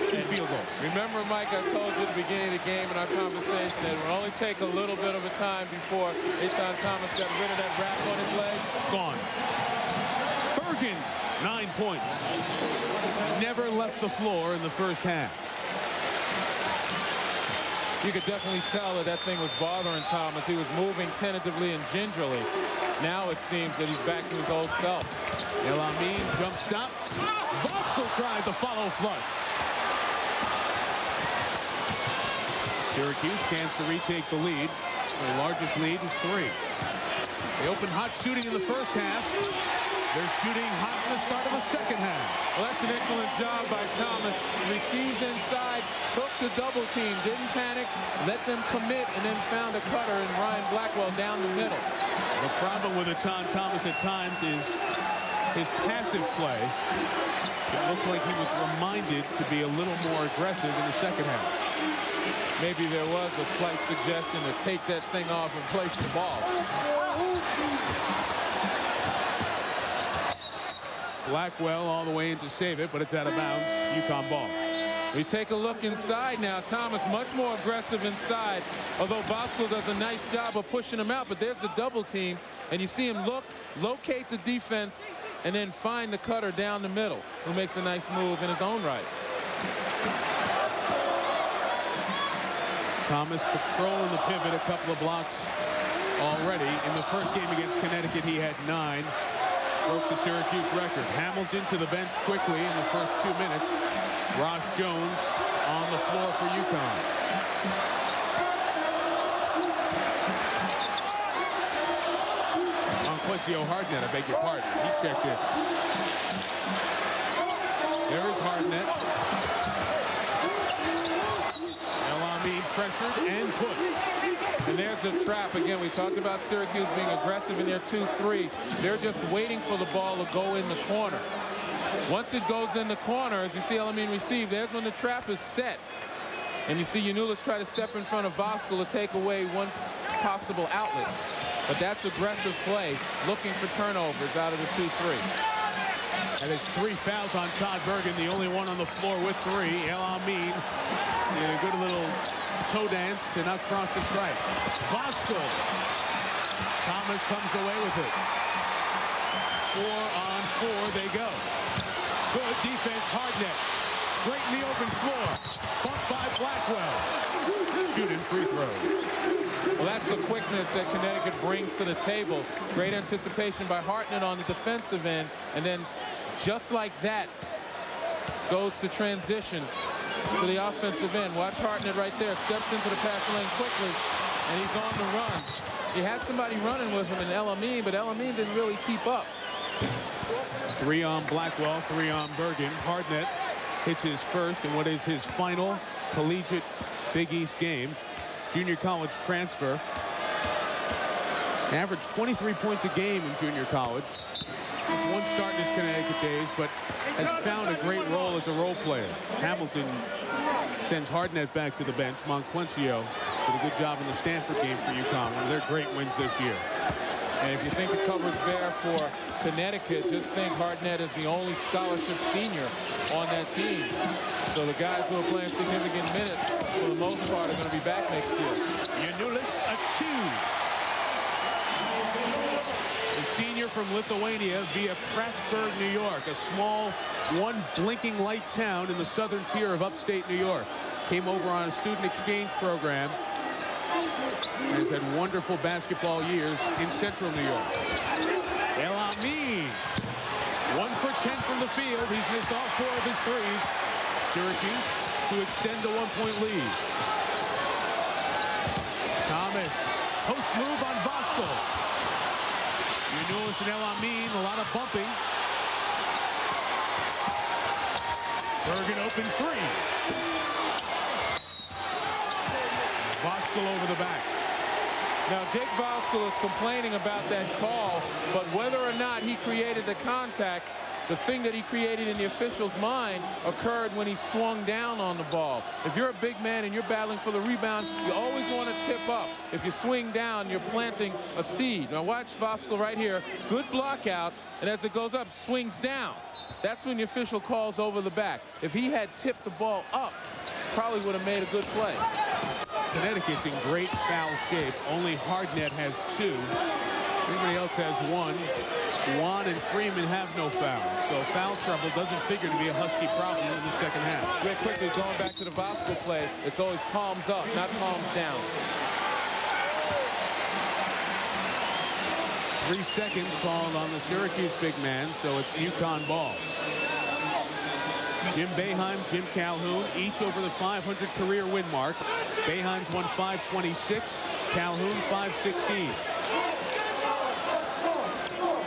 2 field goals. Remember, Mike, I told you at the beginning of the game in our conversation that it would only take a little bit of a time before Eton Thomas got rid of that wrap on his leg. Gone. Bergen, 9 points. Never left the floor in the first half. You could definitely tell that that thing was bothering Thomas. He was moving tentatively and gingerly. Now it seems that he's back to his old self. El Amin, jump stop. Voskuhl tried the follow flush. Syracuse chance to retake the lead. The largest lead is 3. They opened hot shooting in the first half. They're shooting hot in the start of the second half. Well, that's an excellent job by Thomas. Received inside, took the double team, didn't panic, let them commit, and then found a cutter in Ryan Blackwell down the middle. The problem with Eton Thomas at times is his passive play. It looks like he was reminded to be a little more aggressive in the second half. Maybe there was a slight suggestion to take that thing off and place the ball. Blackwell all the way in to save it, but it's out of bounds. UConn ball. We take a look inside now. Thomas much more aggressive inside, although Voskuhl does a nice job of pushing him out. But there's the double team, and you see him look, locate the defense, and then find the cutter down the middle, who makes a nice move in his own right. Thomas patrolling the pivot a couple of blocks already. In the first game against Connecticut, he had 9. Broke the Syracuse record. Hamilton to the bench quickly in the first 2 minutes. Ross Jones on the floor for UConn. Quincio Hardnett, I beg your pardon. He checked in. There is Hardnett. El Amin pressured and pushed. And there's a trap. Again, we talked about Syracuse being aggressive in their 2-3. They're just waiting for the ball to go in the corner. Once it goes in the corner, as you see El Amin receive, there's when the trap is set. And you see Giannoulis try to step in front of Voskuhl to take away one possible outlet. But that's aggressive play, looking for turnovers out of the 2-3. And there's 3 fouls on Todd Bergen, the only one on the floor with 3. El Amin, a good little toe dance to not cross the stripe. Voskuhl. Thomas comes away with it. 4 on 4 they go. Good defense, Hardnett. Right in the open floor. Bumped by Blackwell. Shooting free throws. Well, that's the quickness that Connecticut brings to the table. Great anticipation by Hartnett on the defensive end. And then just like that, goes to transition to the offensive end. Watch Hartnett right there. Steps into the passing lane quickly. And he's on the run. He had somebody running with him in El Amin, but El Amin didn't really keep up. 3 on Blackwell, 3 on Bergen. Hardnett hits his first in what is his final collegiate Big East game. Junior college transfer. Averaged 23 points a game in junior college. He's 1 start in his Connecticut days, but has found a great role as a role player. Hamilton sends Hardnett back to the bench. Monquencio did a good job in the Stanford game for UConn, one of their great wins this year. And if you think the cupboard's bare for Connecticut, just think Hardnett is the only scholarship senior on that team. So the guys who are playing significant minutes, for the most part, are going to be back next year. Janulis Achiu, the senior from Lithuania via Prattsburg, New York, a small, one blinking light town in the southern tier of upstate New York. Came over on a student exchange program. Has had wonderful basketball years in central New York. El Amin, 1 for 10 from the field. He's missed all 4 of his threes. Syracuse to extend a 1-point lead. Thomas, post move on Voskuhl. Janulis and El Amin, a lot of bumping. Bergen open 3. Voskuhl over the back. Now, Jake Voskuhl is complaining about that call, but whether or not he created the contact, the thing that he created in the official's mind occurred when he swung down on the ball. If you're a big man and you're battling for the rebound, you always want to tip up. If you swing down, you're planting a seed. Now watch Voskuhl right here. Good block out, and as it goes up, swings down. That's when the official calls over the back. If he had tipped the ball up, probably would have made a good play. Connecticut's in great foul shape. Only Hardnett has 2. Everybody else has 1. Juan and Freeman have no fouls, so foul trouble doesn't figure to be a Husky problem in the second half. Real quickly, going back to the Voskuhl play, it's always palms up, not palms down. 3 seconds called on the Syracuse big man, so it's UConn ball. Jim Boeheim, Jim Calhoun, each over the 500 career win mark. Boeheim's won 526, Calhoun 516.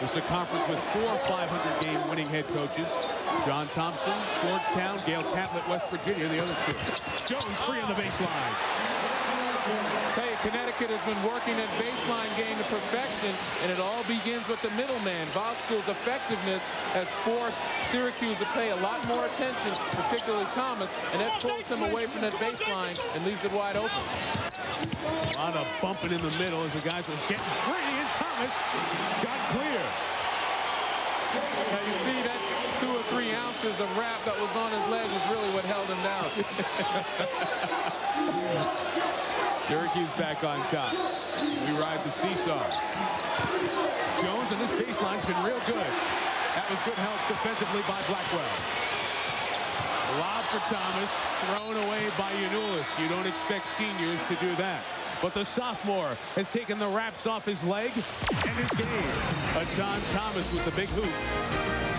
This is a conference with 4 500-game winning head coaches. John Thompson, Georgetown, Gail Catlett, West Virginia, the other 2. Jones free on the baseline. Hey, Connecticut has been working that baseline game to perfection, and it all begins with the middleman. Voskuhl's effectiveness has forced Syracuse to pay a lot more attention, particularly Thomas, and that pulls him away from that baseline and leaves it wide open. A lot of bumping in the middle as the guys was getting free, and Thomas got clear. Now you see that 2 or 3 ounces of wrap that was on his leg was really what held him down. Syracuse back on top. We ride the seesaw. Jones, and this baseline's been real good. That was good help defensively by Blackwell. Lob for Thomas, thrown away by Janulis. You don't expect seniors to do that. But the sophomore has taken the wraps off his leg and his game. John Thomas with the big hoop.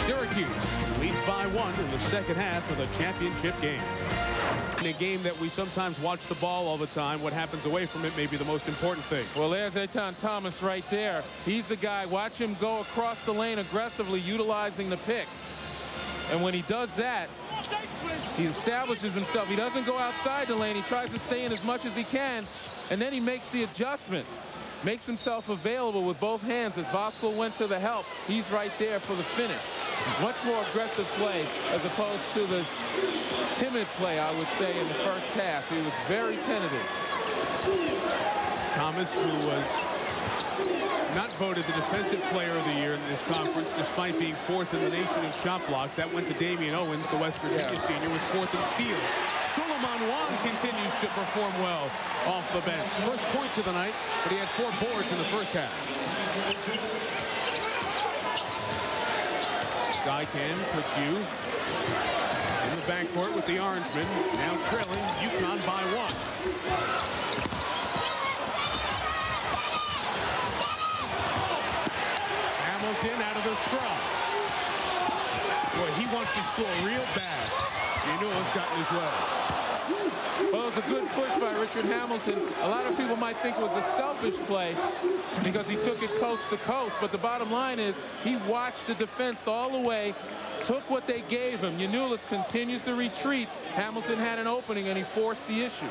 Syracuse leads by 1 in the second half of the championship game. In a game that we sometimes watch the ball all the time, what happens away from it may be the most important thing. Well, there's Etan Thomas right there. He's the guy. Watch him go across the lane aggressively, utilizing the pick. And when he does that, he establishes himself. He doesn't go outside the lane. He tries to stay in as much as he can, and then he makes the adjustment. Makes himself available with both hands. As Voskuhl went to the help, he's right there for the finish. Much more aggressive play as opposed to the timid play, I would say, in the first half. He was very tentative. Thomas, who was not voted the defensive player of the year in this conference, despite being 4th in the nation in shot blocks. That went to Damian Owens, the West Virginia senior, was 4th in steals. Suleiman Wan continues to perform well off the bench. First points of the night, but he had 4 boards in the first half. Skycam puts you in the backcourt with the Orangemen, now trailing UConn by 1. Hamilton out of the scrum. Boy, he wants to score real bad. Unua's gotten his way. Well, it was a good push by Richard Hamilton. A lot of people might think it was a selfish play because he took it coast to coast. But the bottom line is he watched the defense all the way, took what they gave him. Unulis continues to retreat. Hamilton had an opening, and he forced the issue.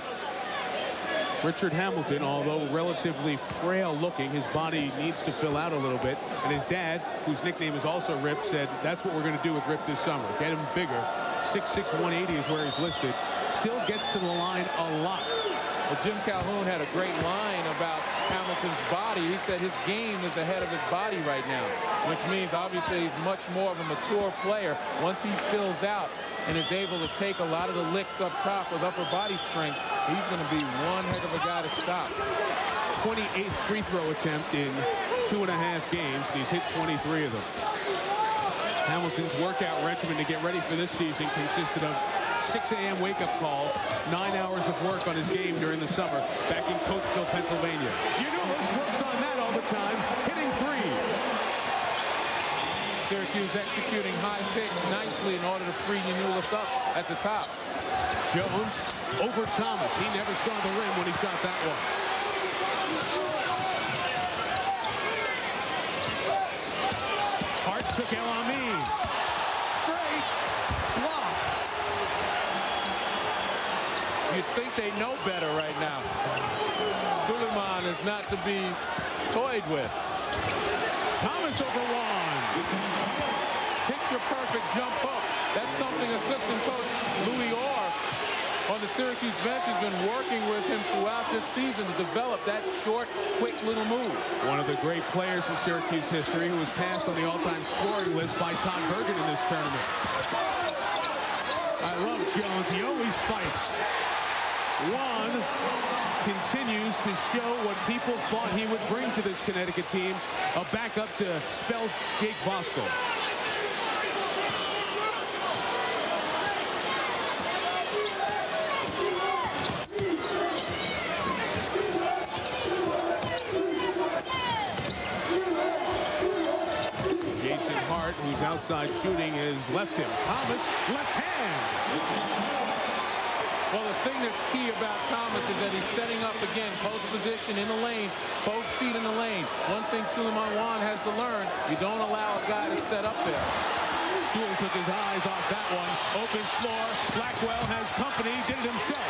Richard Hamilton, although relatively frail looking, his body needs to fill out a little bit. And his dad, whose nickname is also Rip, said that's what we're going to do with Rip this summer. Get him bigger. 6'6", 180 is where he's listed. Still gets to the line a lot. Well, Jim Calhoun had a great line about Hamilton's body. He said his game is ahead of his body right now, which means obviously he's much more of a mature player. Once he fills out and is able to take a lot of the licks up top with upper body strength, he's going to be one heck of a guy to stop. 28th free throw attempt in 2.5 games, and he's hit 23 of them. Hamilton's workout regimen to get ready for this season consisted of 6 a.m. wake-up calls, 9 hours of work on his game during the summer back in Coatesville, Pennsylvania. Unulis works on that all the time, hitting threes. Syracuse executing high picks nicely in order to free Unulis up at the top. Jones over Thomas. He never saw the rim when he shot that one. Hart took El Amin. Great block. You'd think they know better right now. Suleiman is not to be toyed with. Thomas over Wan. Picture-perfect jump up. That's something assistant coach Louis Orr on the Syracuse bench has been working with him throughout this season to develop that short, quick little move. One of the great players in Syracuse history who was passed on the all-time scoring list by Todd Bergen in this tournament. I love Jones. He always fights. Wan continues to show what people thought he would bring to this Connecticut team, a backup to spell Jake Vosco. Jason Hart, who's outside shooting, has left him. Thomas, left hand. Well, the thing that's key about Thomas is that he's setting up again, post position in the lane, both feet in the lane. One thing Suleiman Wan has to learn, you don't allow a guy to set up there. Sewell took his eyes off that one. Open floor. Blackwell has company, did it himself.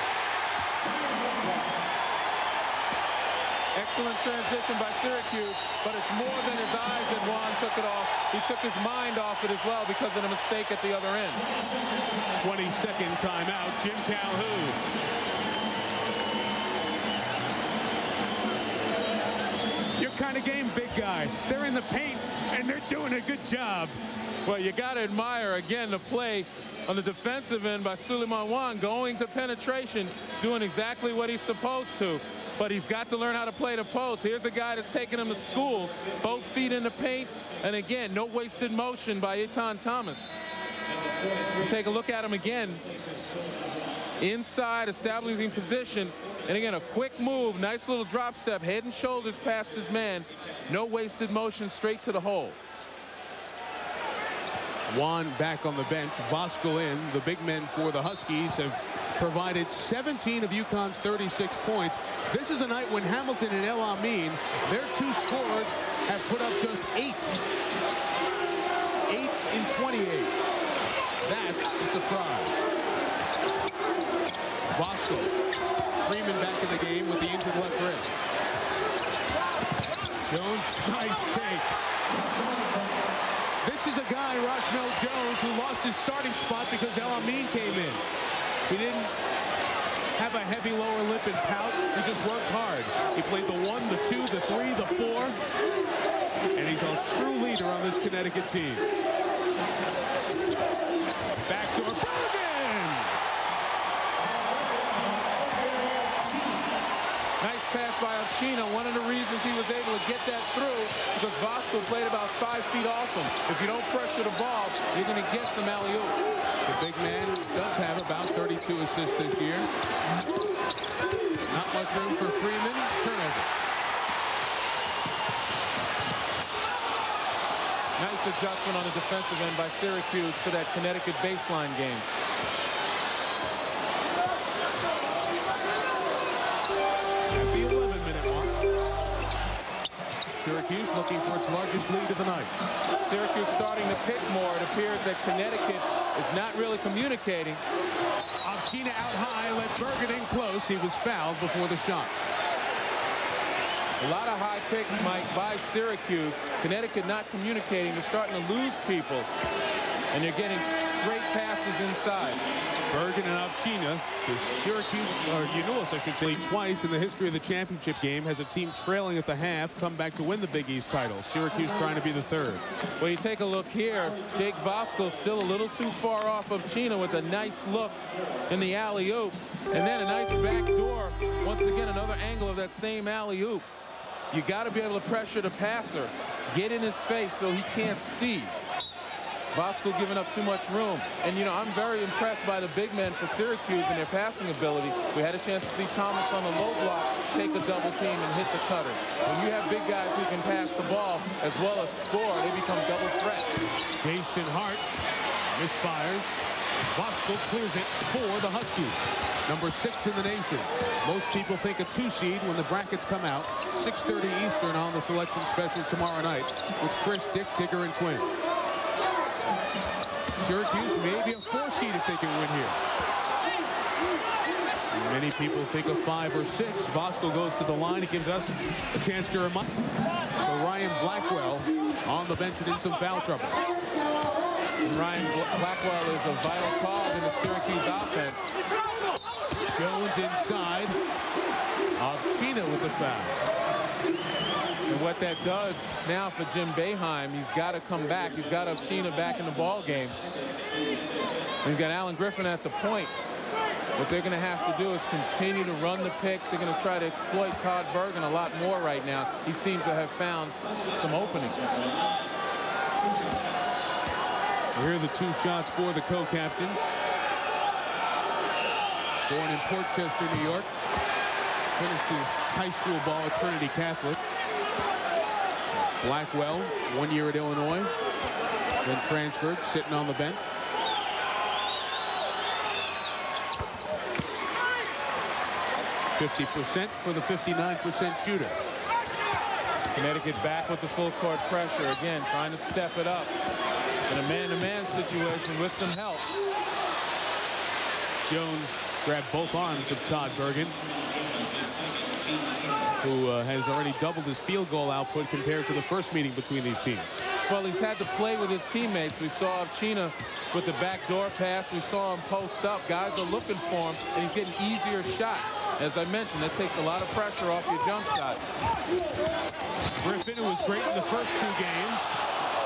Excellent transition by Syracuse, but it's more than his eyes that Wan took it off. He took his mind off it as well because of the mistake at the other end. 22nd timeout, Jim Calhoun. Your kind of game, big guy. They're in the paint, and they're doing a good job. Well, you got to admire, again, the play on the defensive end by Suleiman Wan, going to penetration, doing exactly what he's supposed to. But he's got to learn how to play the post. Here's a guy that's taking him to school, both feet in the paint, and again, no wasted motion by Etan Thomas. We'll take a look at him again. Inside, establishing position, and again, a quick move, nice little drop step, head and shoulders past his man. No wasted motion, straight to the hole. Wan back on the bench, Vosco in. The big men for the Huskies have provided 17 of UConn's 36 points. This is a night when Hamilton and El Amin, their two scorers, have put up just 8. 8 in 28. That's a surprise. Vosco. Freeman back in the game with the injured left wrist. Jones, nice take. This is a guy, Rosmel Jones, who lost his starting spot because El Amin came in. He didn't have a heavy lower lip and pout. He just worked hard. He played the 1, the 2, the 3, the 4. And he's a true leader on this Connecticut team. Backdoor Bergen! Nice pass by Avcino. One of the reasons he was able to get that through because Vasco played about 5 feet off him. If you don't pressure the ball, you're going to get some alley-oops. The big man does have about 32 assists this year. Not much room for Freeman. Turnover. Nice adjustment on the defensive end by Syracuse to that Connecticut baseline game. At the 11-minute mark. Syracuse looking for its largest lead of the night. Syracuse starting to pick more. It appears that Connecticut is not really communicating. Avcino out high, let Bergen in close. He was fouled before the shot. A lot of high picks, Mike, by Syracuse. Connecticut not communicating. They're starting to lose people. And they're getting straight passes inside. Bergen and Avcino, the Syracuse, or Unulis, I should say, twice in the history of the championship game has a team trailing at the half come back to win the Big East title. Syracuse trying to be the third. Well, you take a look here. Jake Vasco still a little too far off of Chino with a nice look in the alley-oop. And then a nice back door. Once again, another angle of that same alley-oop. You got to be able to pressure the passer. Get in his face so he can't see. Vasco giving up too much room. And, you know, I'm very impressed by the big men for Syracuse and their passing ability. We had a chance to see Thomas on the low block take a double team and hit the cutter. When you have big guys who can pass the ball as well as score, they become double threat. Jason Hart misfires. Vasco clears it for the Huskies. Number 6 in the nation. Most people think a 2 seed when the brackets come out. 6:30 Eastern on the selection special tomorrow night with Chris, Dick, Digger, and Quinn. Syracuse maybe a 4 seed if they can win here. Many people think of 5 or 6. Vasco goes to the line. It gives us a chance to remind. So Ryan Blackwell on the bench and in some foul trouble. And Ryan Blackwell is a vital cog in the Syracuse offense. Jones inside. Avcino with the foul. And what that does now for Jim Boeheim, he's got to come back. He's got Avcino back in the ball game. He's got Alan Griffin at the point. What they're going to have to do is continue to run the picks. They're going to try to exploit Todd Bergen a lot more right now. He seems to have found some openings. Here are the 2 shots for the co-captain. Born in Port Chester, New York. Finished his high school ball at Trinity Catholic. Blackwell, 1 year at Illinois. Then transferred, sitting on the bench. %50% for the 59% shooter. Connecticut back with the full court pressure. Again, trying to step it up in a man-to-man situation with some help. Jones grabbed both arms of Todd Bergen, who has already doubled his field goal output compared to the first meeting between these teams. Well, he's had to play with his teammates. We saw Avcino with the backdoor pass. We saw him post up. Guys are looking for him, and he's getting easier shots. As I mentioned, that takes a lot of pressure off your jump shot. Griffin, who was great in the first 2 games,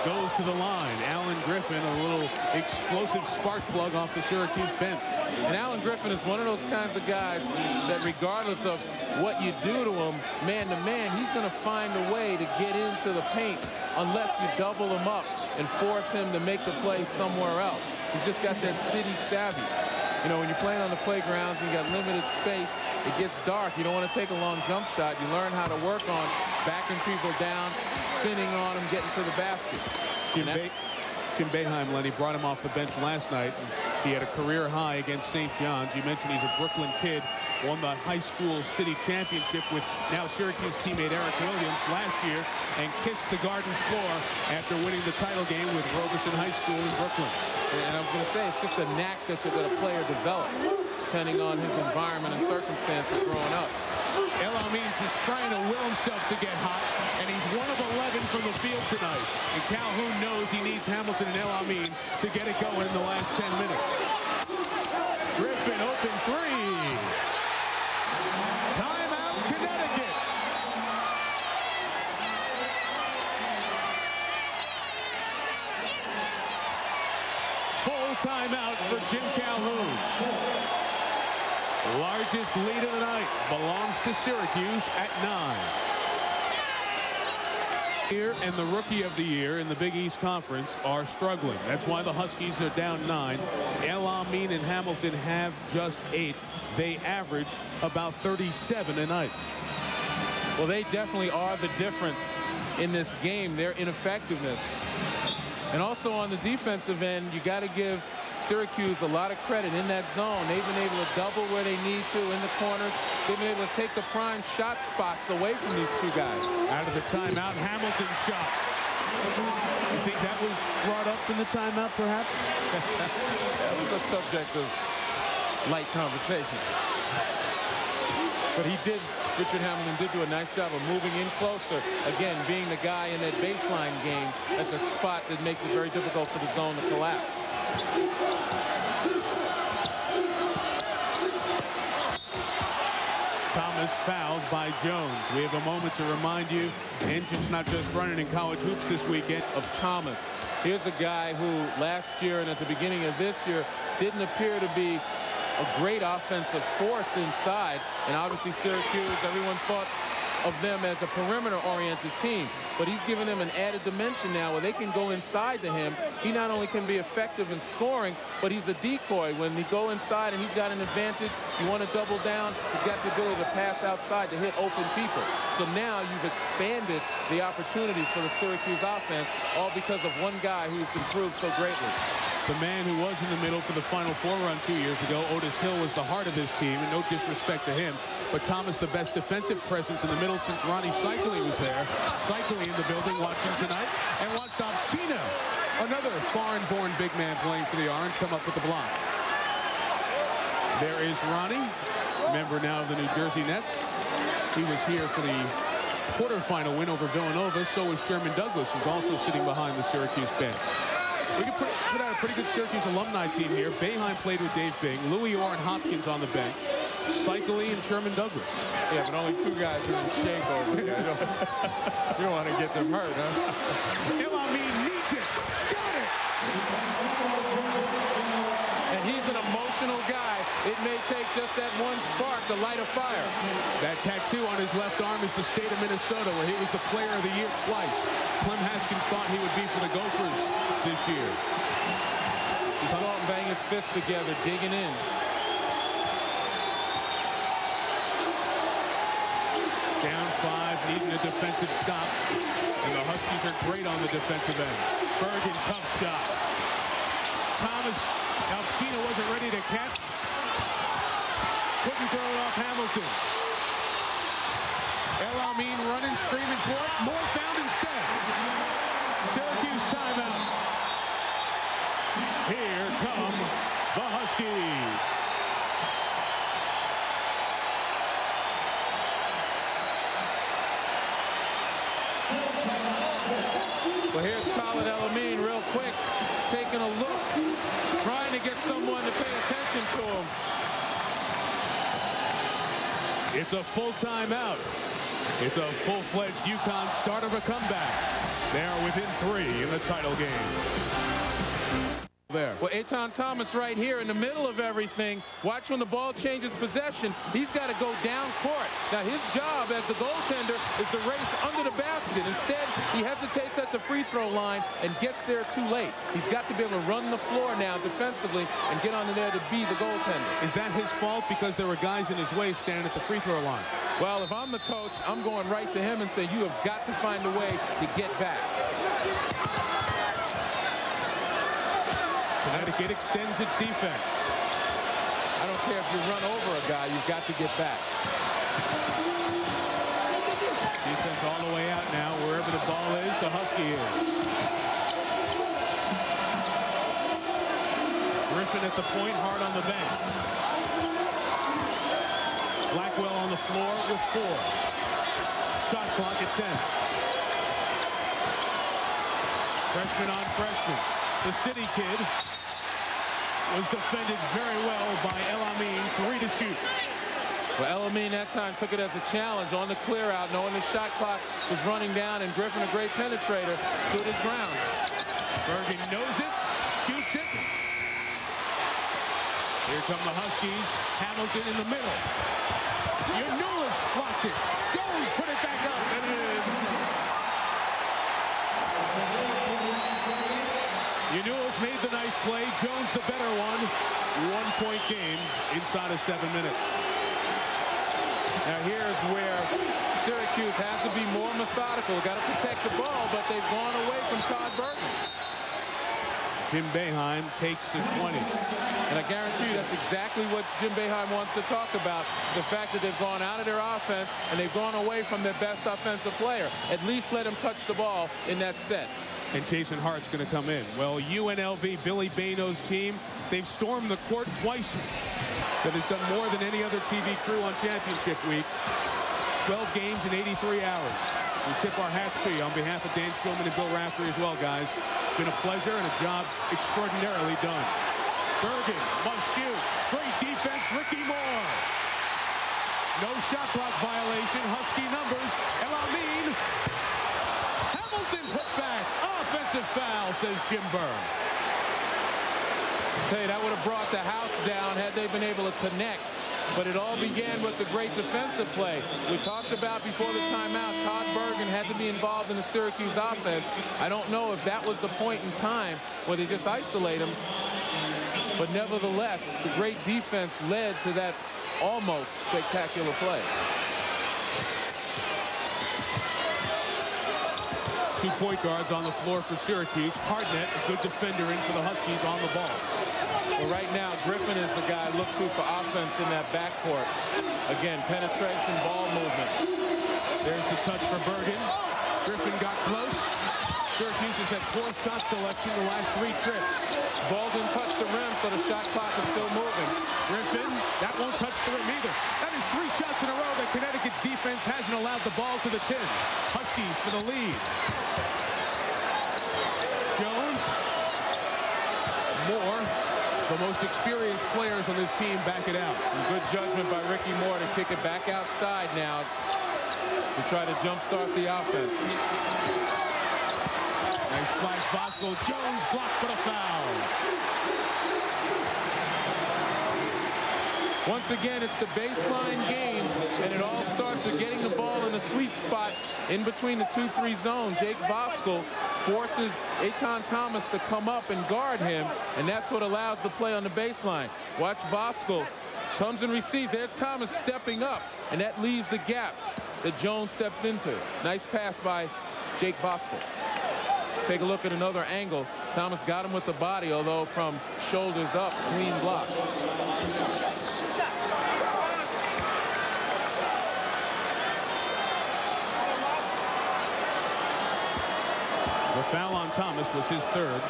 goes to the line. Alan Griffin, a little explosive spark plug off the Syracuse bench. And Alan Griffin is one of those kinds of guys that regardless of what you do to him, man to man, he's going to find a way to get into the paint unless you double him up and force him to make the play somewhere else. He's just got that city savvy. You know, when you're playing on the playgrounds and you got limited space, it gets dark. You don't want to take a long jump shot. You learn how to work on backing people down, spinning on them, getting to the basket. Jim Boeheim, Lenny, brought him off the bench last night. He had a career high against St. John's. You mentioned he's a Brooklyn kid. Won the high school city championship with now Syracuse teammate Eric Williams last year and kissed the Garden floor after winning the title game with Robeson High School in Brooklyn. And I was going to say, it's just a knack that a player develops, depending on his environment and circumstances growing up. El Amin's just trying to will himself to get hot, and he's 1 of 11 from the field tonight. And Calhoun knows he needs Hamilton and El Amin to get it going in the last 10 minutes. Griffin, open 3. Connecticut. Full timeout for Jim Calhoun. Largest lead of the night belongs to Syracuse at 9. Here and the rookie of the year in the Big East Conference are struggling. That's why the Huskies are down 9. El Amin and Hamilton have just 8. They average about 37 a night. Well, they definitely are the difference in this game, their ineffectiveness. And also on the defensive end, you got to give Syracuse a lot of credit in that zone. They've been able to double where they need to in the corners. They've been able to take the prime shot spots away from these two guys. Out of the timeout, Hamilton's shot. You think that was brought up in the timeout, perhaps? That was a subject of light conversation. But Richard Hamilton did do a nice job of moving in closer. Again, being the guy in that baseline game at the spot that makes it very difficult for the zone to collapse. Thomas fouled by Jones. We have a moment to remind you, engines not just running in college hoops this weekend. Of Thomas. Here's a guy who last year and at the beginning of this year didn't appear to be a great offensive force inside, and obviously Syracuse, everyone thought of them as a perimeter-oriented team, but he's given them an added dimension now where they can go inside to him. He not only can be effective in scoring, but he's a decoy. When he go inside and he's got an advantage, you want to double down, he's got the ability to pass outside to hit open people. So now you've expanded the opportunities for the Syracuse offense, all because of one guy who's improved so greatly. The man who was in the middle for the Final Four run 2 years ago, Otis Hill, was the heart of his team, and no disrespect to him. But Thomas, the best defensive presence in the middle since Ronnie Cycli was there. Cycli in the building watching tonight, and watched Alcina, another foreign-born big man playing for the Orange, come up with the block. There is Ronnie, member now of the New Jersey Nets. He was here for the quarterfinal win over Villanova. So was Sherman Douglas, who's also sitting behind the Syracuse bench. We can put out a pretty good Syracuse alumni team here. Boeheim played with Dave Bing. Louis Orr and Hopkins on the bench. Cycli and Sherman Douglas. Yeah, but only two guys are in shape over there. You don't want to get them hurt, huh? El Amin needs it. Got it. And he's an emotional guy. It may take just that one spark to light a fire. That tattoo on his left arm is the state of Minnesota, where he was the player of the year twice. Clem Haskins thought he would be for the Gophers this year. You saw him bang his fists together, digging in. Down 5, needing a defensive stop. And the Huskies are great on the defensive end. Bergen, tough shot. Thomas, Alcina wasn't ready to catch. Couldn't throw it off Hamilton. El Amin running, screaming for it. Moore found instead. Syracuse timeout. Here come the Huskies. Well, here's Khalid El Amin real quick, taking a look, trying to get someone to pay attention to him. It's a full timeout. It's a full-fledged UConn start of a comeback. They are within 3 in the title game. There. Well, Eitan Thomas right here in the middle of everything. Watch when the ball changes possession. He's got to go down court. Now, his job as the goaltender is to race under the basket. Instead, he hesitates at the free throw line and gets there too late. He's got to be able to run the floor now defensively and get under there to be the goaltender. Is that his fault because there were guys in his way standing at the free throw line? Well, if I'm the coach, I'm going right to him and say, you have got to find a way to get back. Connecticut extends its defense. I don't care if you run over a guy, you've got to get back. Defense all the way out now. Wherever the ball is, the Husky is. Griffin at the point, Hart on the bench. Blackwell on the floor with 4. Shot clock at 10. Freshman on freshman. The city kid was defended very well by El Amin. 3 to shoot. Well, Elamine that time took it as a challenge on the clear out, knowing the shot clock was running down, and Griffin, a great penetrator, stood his ground. Bergen knows it, shoots it. Here come the Huskies. Hamilton in the middle. Unulis blocked it. Jones put it back up, and it is. Unulis made the nice play. Jones the better one. 1-point game inside of 7 minutes. Now here's where Syracuse has to be more methodical. Got to protect the ball, but they've gone away from Todd Bergen. Jim Boeheim takes the 20. And I guarantee you that's exactly what Jim Boeheim wants to talk about. The fact that they've gone out of their offense and they've gone away from their best offensive player. At least let him touch the ball in that set. And Jason Hart's going to come in. Well, UNLV, Billy Bano's team, they've stormed the court twice. That has done more than any other TV crew on championship week. 12 games in 83 hours. We tip our hats to you on behalf of Dan Shulman and Bill Raftery as well, guys. It's been a pleasure and a job extraordinarily done. Bergen must shoot. Great defense, Ricky Moore. No shot clock violation. Husky numbers. Elamine. Hamilton put back. Offensive foul, says Jim Byrne. I'll tell you, that would have brought the house down had they been able to connect. But it all began with the great defensive play. We talked about before the timeout, Todd Bergen had to be involved in the Syracuse offense. I don't know if that was the point in time where they just isolate him. But nevertheless, the great defense led to that almost spectacular play. 2 point guards on the floor for Syracuse. Hardnett, a good defender in for the Huskies on the ball. Well, right now, Griffin is the guy looked to for offense in that backcourt. Again, penetration, ball movement. There's the touch for Bergen. Griffin got close. Syracuse has had poor shot selection the last 3 trips. Ball didn't touch the rim, so the shot clock is still moving. Griffin, that won't touch the rim either. That is 3 shots in a row that Connecticut's defense hasn't allowed the ball to the tin. Huskies for the lead. Jones. Moore. The most experienced players on this team back it out. And good judgment by Ricky Moore to kick it back outside now to try to jumpstart the offense. Nice flash, Bosco. Jones blocked for the foul. Once again, it's the baseline game, and it all starts with getting the ball in the sweet spot in between the 2-3 zone. Jake Voskuhl forces Eitan Thomas to come up and guard him, and that's what allows the play on the baseline. Watch Voskuhl comes and receives. There's Thomas stepping up, and that leaves the gap that Jones steps into. Nice pass by Jake Voskuhl. Take a look at another angle. Thomas got him with the body, although from shoulders up, clean block. The foul on Thomas was his 3rd.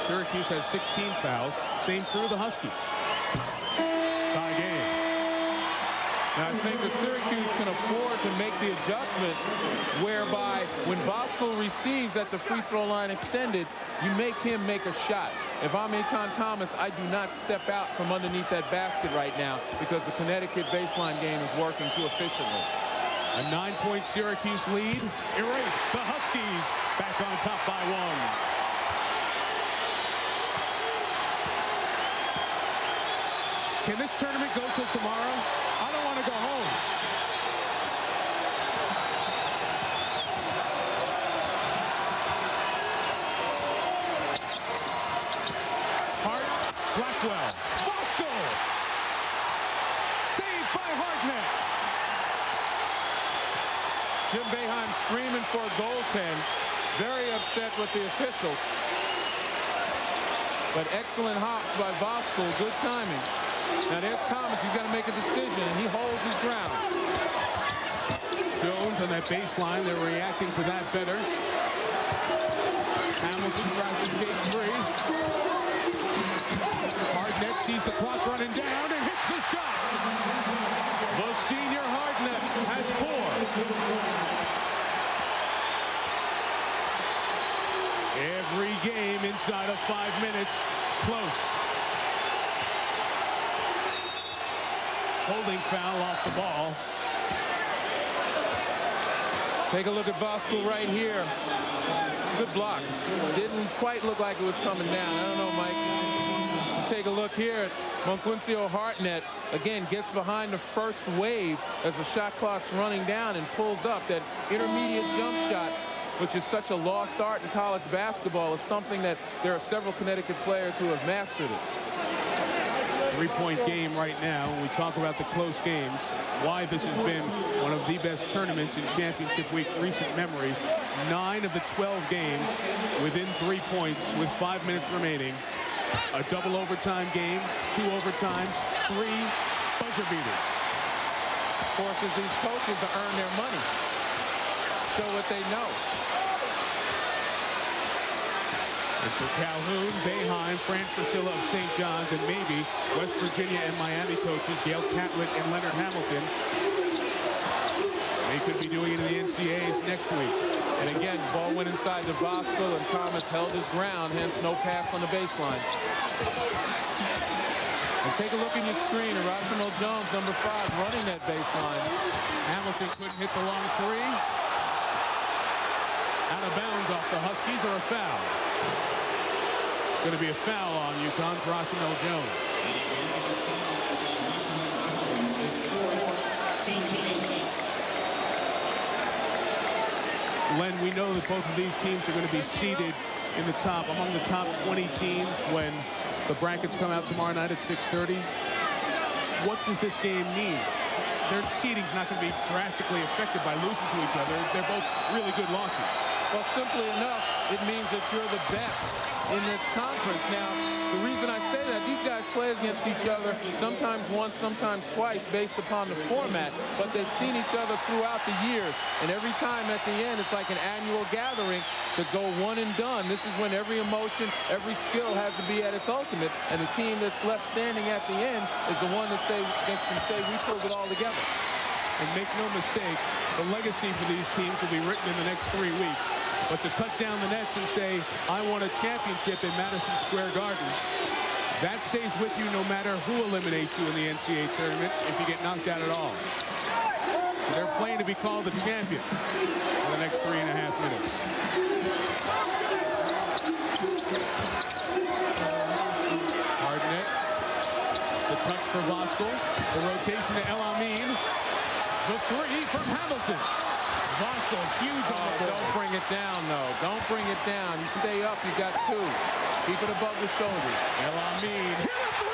Syracuse has 16 fouls. Same true the Huskies. Tie game. Now, I think that Syracuse can afford to make the adjustment whereby when Voskuhl receives at the free throw line extended, you make him make a shot. If I'm Eitan Thomas, I do not step out from underneath that basket right now because the Connecticut baseline game is working too efficiently. A 9-point Syracuse lead. Erased. The Huskies back on top by 1. Can this tournament go till tomorrow? I don't want to go home. Hart, Blackwell, Voskuhl. Saved by Hardnett. Jim Boeheim screaming for a goaltend. Very upset with the official. But excellent hops by Voskuhl. Good timing. Now there's Thomas. He's got to make a decision, and he holds his ground. Jones on that baseline. They're reacting to that better. Hamilton tries to shake free. Hardnett sees the clock running down and hits the shot. The senior Hardnett has 4. Every game inside of 5 minutes. Close. Holding foul off the ball. Take a look at Voskuhl right here. Good block. Didn't quite look like it was coming down. I don't know, Mike. Take a look here at Monquincio Hartnett. Again, gets behind the first wave as the shot clock's running down and pulls up. That intermediate jump shot, which is such a lost art in college basketball, is something that there are several Connecticut players who have mastered it. Three-point game right now. When we talk about the close games, why this has been one of the best tournaments in championship week recent memory. 9 of the 12 games within 3 points with 5 minutes remaining. A double overtime game, 2 overtimes, 3 buzzer beaters. Forces these coaches to earn their money, show what they know. And for Calhoun, Boeheim, Franz Priscilla of St. John's, and maybe West Virginia and Miami coaches Gail Catlett and Leonard Hamilton. They could be doing it in the NCAAs next week. And again, ball went inside to Voskuhl, and Thomas held his ground, hence no pass on the baseline. And take a look in your screen. Erasmo Jones, number 5, running that baseline. Hamilton couldn't hit the long 3. Out of bounds off the Huskies, or a foul? Going to be a foul on UConn's Erasmo Jones. Len, we know that both of these teams are going to be seated in the top, among the top 20 teams when the brackets come out tomorrow night at 6:30. What does this game mean? Their seeding's not going to be drastically affected by losing to each other. They're both really good losses. Well, simply enough, it means that you're the best in this conference. Now, the reason I say that, these guys play against each other sometimes once, sometimes twice, based upon the format, but they've seen each other throughout the years. And every time at the end, it's like an annual gathering to go one and done. This is when every emotion, every skill has to be at its ultimate, and the team that's left standing at the end is the one that can say we pulled it all together. And make no mistake, the legacy for these teams will be written in the next 3 weeks. But to cut down the nets and say, I won a championship in Madison Square Garden, that stays with you no matter who eliminates you in the NCAA tournament if you get knocked out at all. So they're playing to be called the champion for the next 3.5 minutes. Hartnett, the touch for Voskuhl, the rotation to El Amin. The 3 from Hamilton. Voskuhl, huge on the ball. Don't bring it down, though. Don't bring it down. You stay up, you got 2. Keep it above the shoulders. El Amin hit a 3!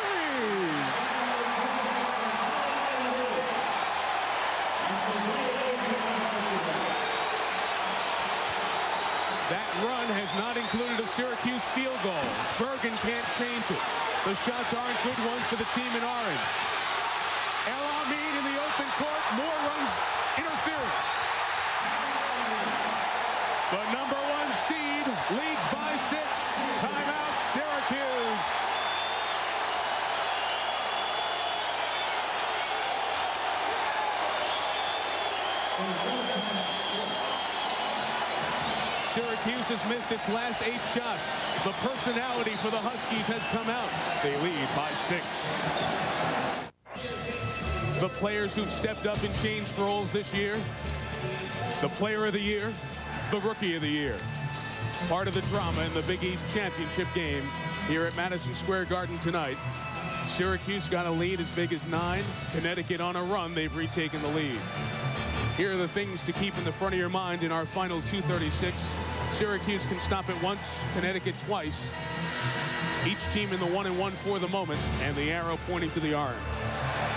That run has not included a Syracuse field goal. Bergen can't change it. The shots aren't good ones for the team in orange. El Amin in the open court, more runs, interference. The number 1 seed leads by 6. Timeout, Syracuse. Syracuse has missed its last 8 shots. The personality for the Huskies has come out. They lead by 6. The players who've stepped up and changed roles this year. The player of the year, the rookie of the year. Part of the drama in the Big East championship game here at Madison Square Garden tonight. Syracuse got a lead as big as 9. Connecticut on a run. They've retaken the lead. Here are the things to keep in the front of your mind in our final 2:36. Syracuse can stop it once, Connecticut twice. Each team in the 1-1 for the moment, and the arrow pointing to the orange.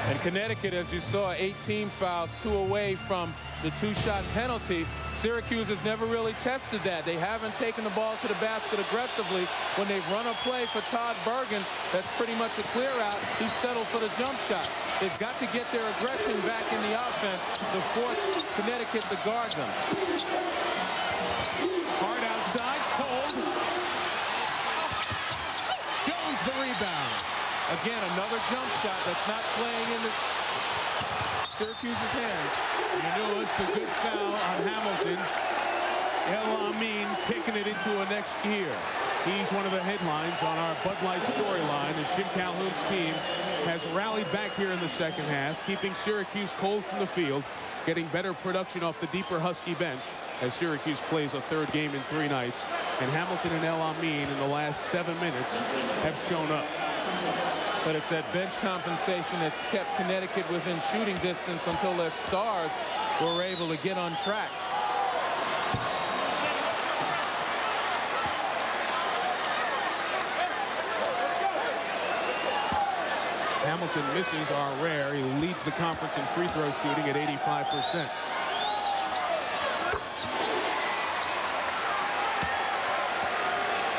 And Connecticut, as you saw, 18 fouls, 2 away from the 2-shot penalty. Syracuse has never really tested that. They haven't taken the ball to the basket aggressively. When they've run a play for Todd Bergen, that's pretty much a clear out. He's settled for the jump shot. They've got to get their aggression back in the offense to force Connecticut to guard them. Hard outside, cold. Jones the rebound. Again, another jump shot that's not playing in the Syracuse's hands. You knew it's the good foul on Hamilton. El Amin kicking it into a next gear. He's one of the headlines on our Bud Light storyline as Jim Calhoun's team has rallied back here in the second half, keeping Syracuse cold from the field, getting better production off the deeper Husky bench as Syracuse plays a third game in 3 nights. And Hamilton and El Amin in the last 7 minutes have shown up. But it's that bench compensation that's kept Connecticut within shooting distance until their stars were able to get on track. Hamilton misses are rare. He leads the conference in free throw shooting at 85%.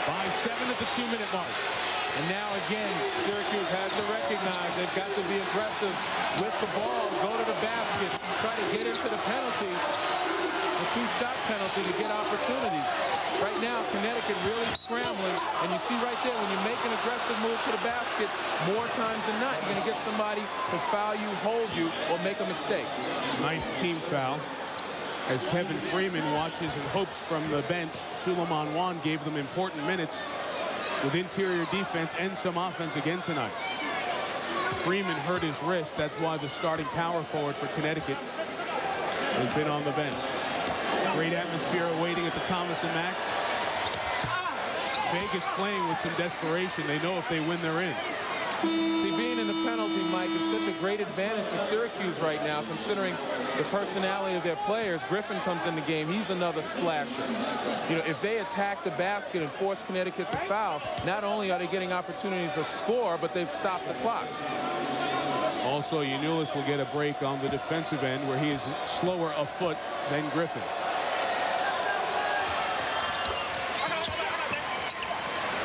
By 7 at the 2-minute mark. And now again, Syracuse has to recognize they've got to be aggressive with the ball, go to the basket, try to get into the penalty, a 2-shot penalty to get opportunities. Right now, Connecticut really scrambling, and you see right there, when you make an aggressive move to the basket, more times than not, you're going to get somebody to foul you, hold you, or make a mistake. 9th team foul. As Kevin Freeman watches and hopes from the bench, Suleiman Wan gave them important minutes with interior defense and some offense again tonight. Freeman hurt his wrist. That's why the starting power forward for Connecticut has been on the bench. Great atmosphere awaiting at the Thomas and Mack. Vegas playing with some desperation. They know if they win, they're in. See, being in the penalty, Mike, is such a great advantage for Syracuse right now, considering the personality of their players. Griffin comes in the game. He's another slasher. You know, if they attack the basket and force Connecticut to foul, not only are they getting opportunities to score, but they've stopped the clock. Also, Giannulis will get a break on the defensive end where he is slower a foot than Griffin.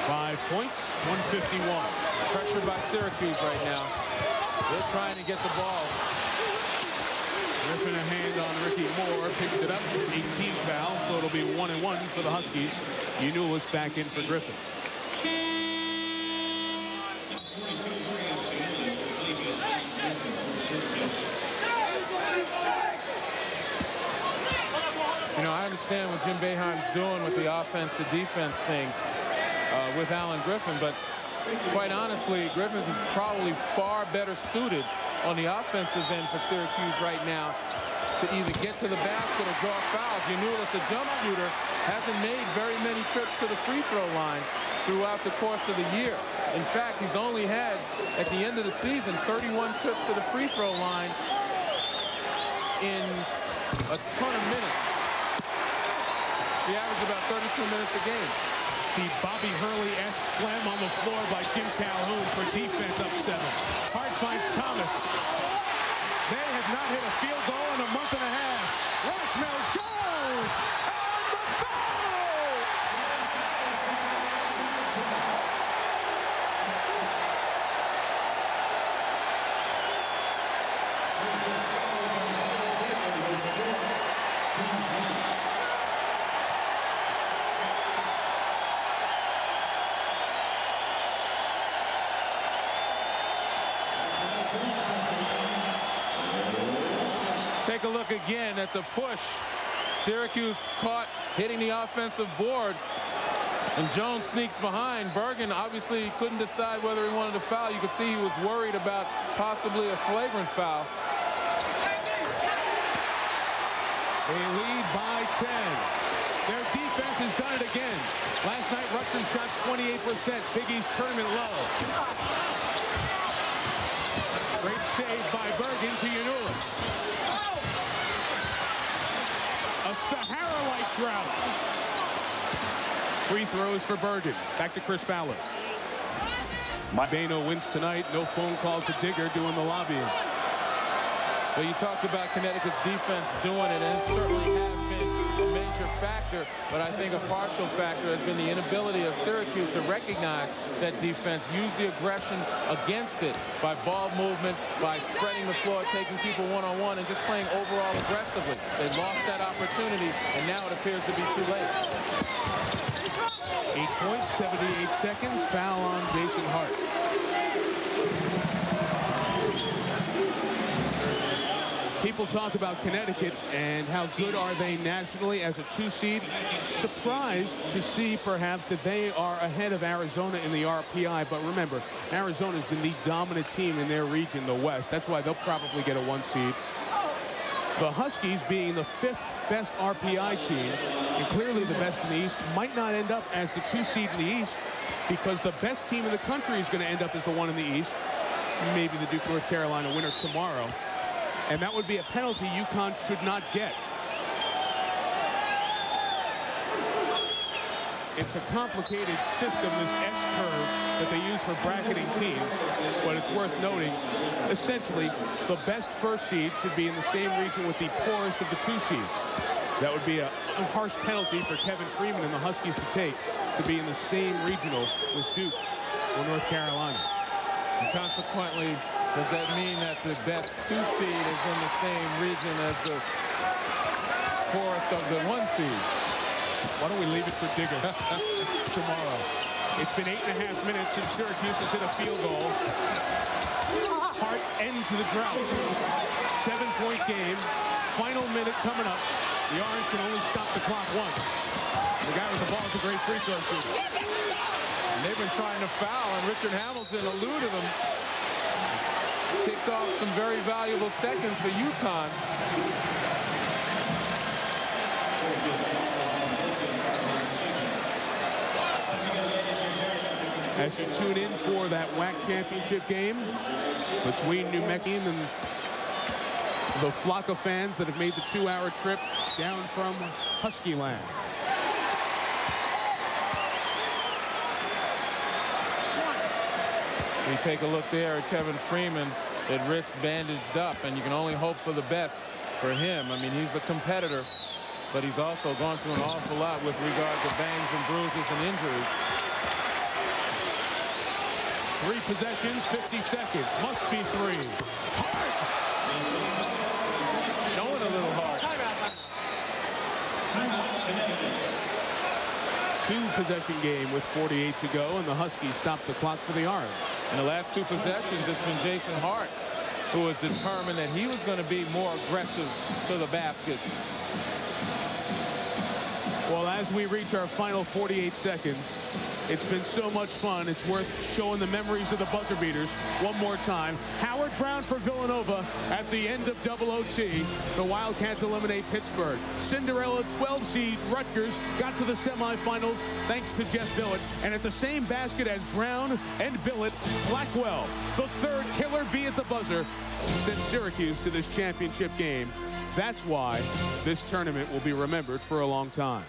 Five points, 151. Pressured by Syracuse right now. They're trying to get the ball. Griffin a hand on Ricky Moore, picked it up, 18 foul, so it'll be 1-1 for the Huskies. Giannulis back in for Griffin. You know, I understand what Jim Boeheim's doing with the offense to defense thing with Alan Griffin, but quite honestly, Griffin's is probably far better suited on the offensive end for Syracuse right now to either get to the basket or draw fouls. Giannulis, a jump shooter, hasn't made very many trips to the free throw line throughout the course of the year. In fact, he's only had, at the end of the season, 31 trips to the free throw line in a ton of minutes. He averaged about 32 minutes a game. The Bobby Hurley-esque slam on the floor by Jim Calhoun for defense up 7. Hart finds Thomas. They have not hit a field goal in a month and a half. Rushmell goes! And the foul! Take a look again at the push. Syracuse caught hitting the offensive board, and Jones sneaks behind. Bergen obviously couldn't decide whether he wanted to foul. You could see he was worried about possibly a flagrant foul. They lead by 10. Their defense has done it again. Last night, Rutgers shot 28%. Big East tournament low. Great save by Bergen to Giannulis. A Sahara-like drought. Free throws for Bergen. Back to Chris Fowler. Bano wins tonight. No phone call to Digger doing the lobbying. Well, you talked about Connecticut's defense doing it, and it certainly has been a major factor, but I think a partial factor has been the inability of Syracuse to recognize that defense, use the aggression against it by ball movement, by spreading the floor, taking people one-on-one, and just playing overall aggressively. They lost that opportunity, and now it appears to be too late. 8 points, 78 seconds. Foul on Jason Hart. People talk about Connecticut and how good are they nationally as a 2 seed. Surprised to see perhaps that they are ahead of Arizona in the RPI. But remember, Arizona's been the dominant team in their region, the West. That's why they'll probably get a 1 seed. The Huskies, being the 5th best RPI team and clearly the best in the East, might not end up as the 2 seed in the East because the best team in the country is going to end up as the 1 in the East. Maybe the Duke North Carolina winner tomorrow. And that would be a penalty UConn should not get. It's a complicated system, this S-curve that they use for bracketing teams, but it's worth noting, essentially, the best 1st seed should be in the same region with the poorest of the 2 seeds. That would be a harsh penalty for Kevin Freeman and the Huskies to take, to be in the same regional with Duke or North Carolina. And consequently, does that mean that the best 2 seed is in the same region as the poorest of the 1 seed? Why don't we leave it for Digger tomorrow? It's been 8.5 minutes since Syracuse has hit a field goal. Hart ends the drought. 7-point game. Final minute coming up. The Orange can only stop the clock once. The guy with the ball is a great free throw shooter. And they've been trying to foul, and Richard Hamilton eluded them. Ticked off some very valuable seconds for UConn. As you tune in for that WAC championship game between New Mexico and the flock of fans that have made the 2-hour trip down from Husky Land. We take a look there at Kevin Freeman, at wrist bandaged up, and you can only hope for the best for him. I mean, he's a competitor, but he's also gone through an awful lot with regard to bangs and bruises and injuries. 3 possessions, 50 seconds. Must be 3. Hart! Showing a little hard. 2-possession game with 48 to go, and the Huskies stop the clock for the Orange. In the last 2 possessions, it's been Jason Hart who was determined that he was going to be more aggressive to the basket. Well, as we reach our final 48 seconds, it's been so much fun. It's worth showing the memories of the buzzer beaters one more time. Howard Brown for Villanova at the end of double OT. The Wildcats eliminate Pittsburgh. Cinderella 12 seed Rutgers got to the semifinals thanks to Jeff Billett. And at the same basket as Brown and Billett, Blackwell, the 3rd killer bee at the buzzer, sent Syracuse to this championship game. That's why this tournament will be remembered for a long time.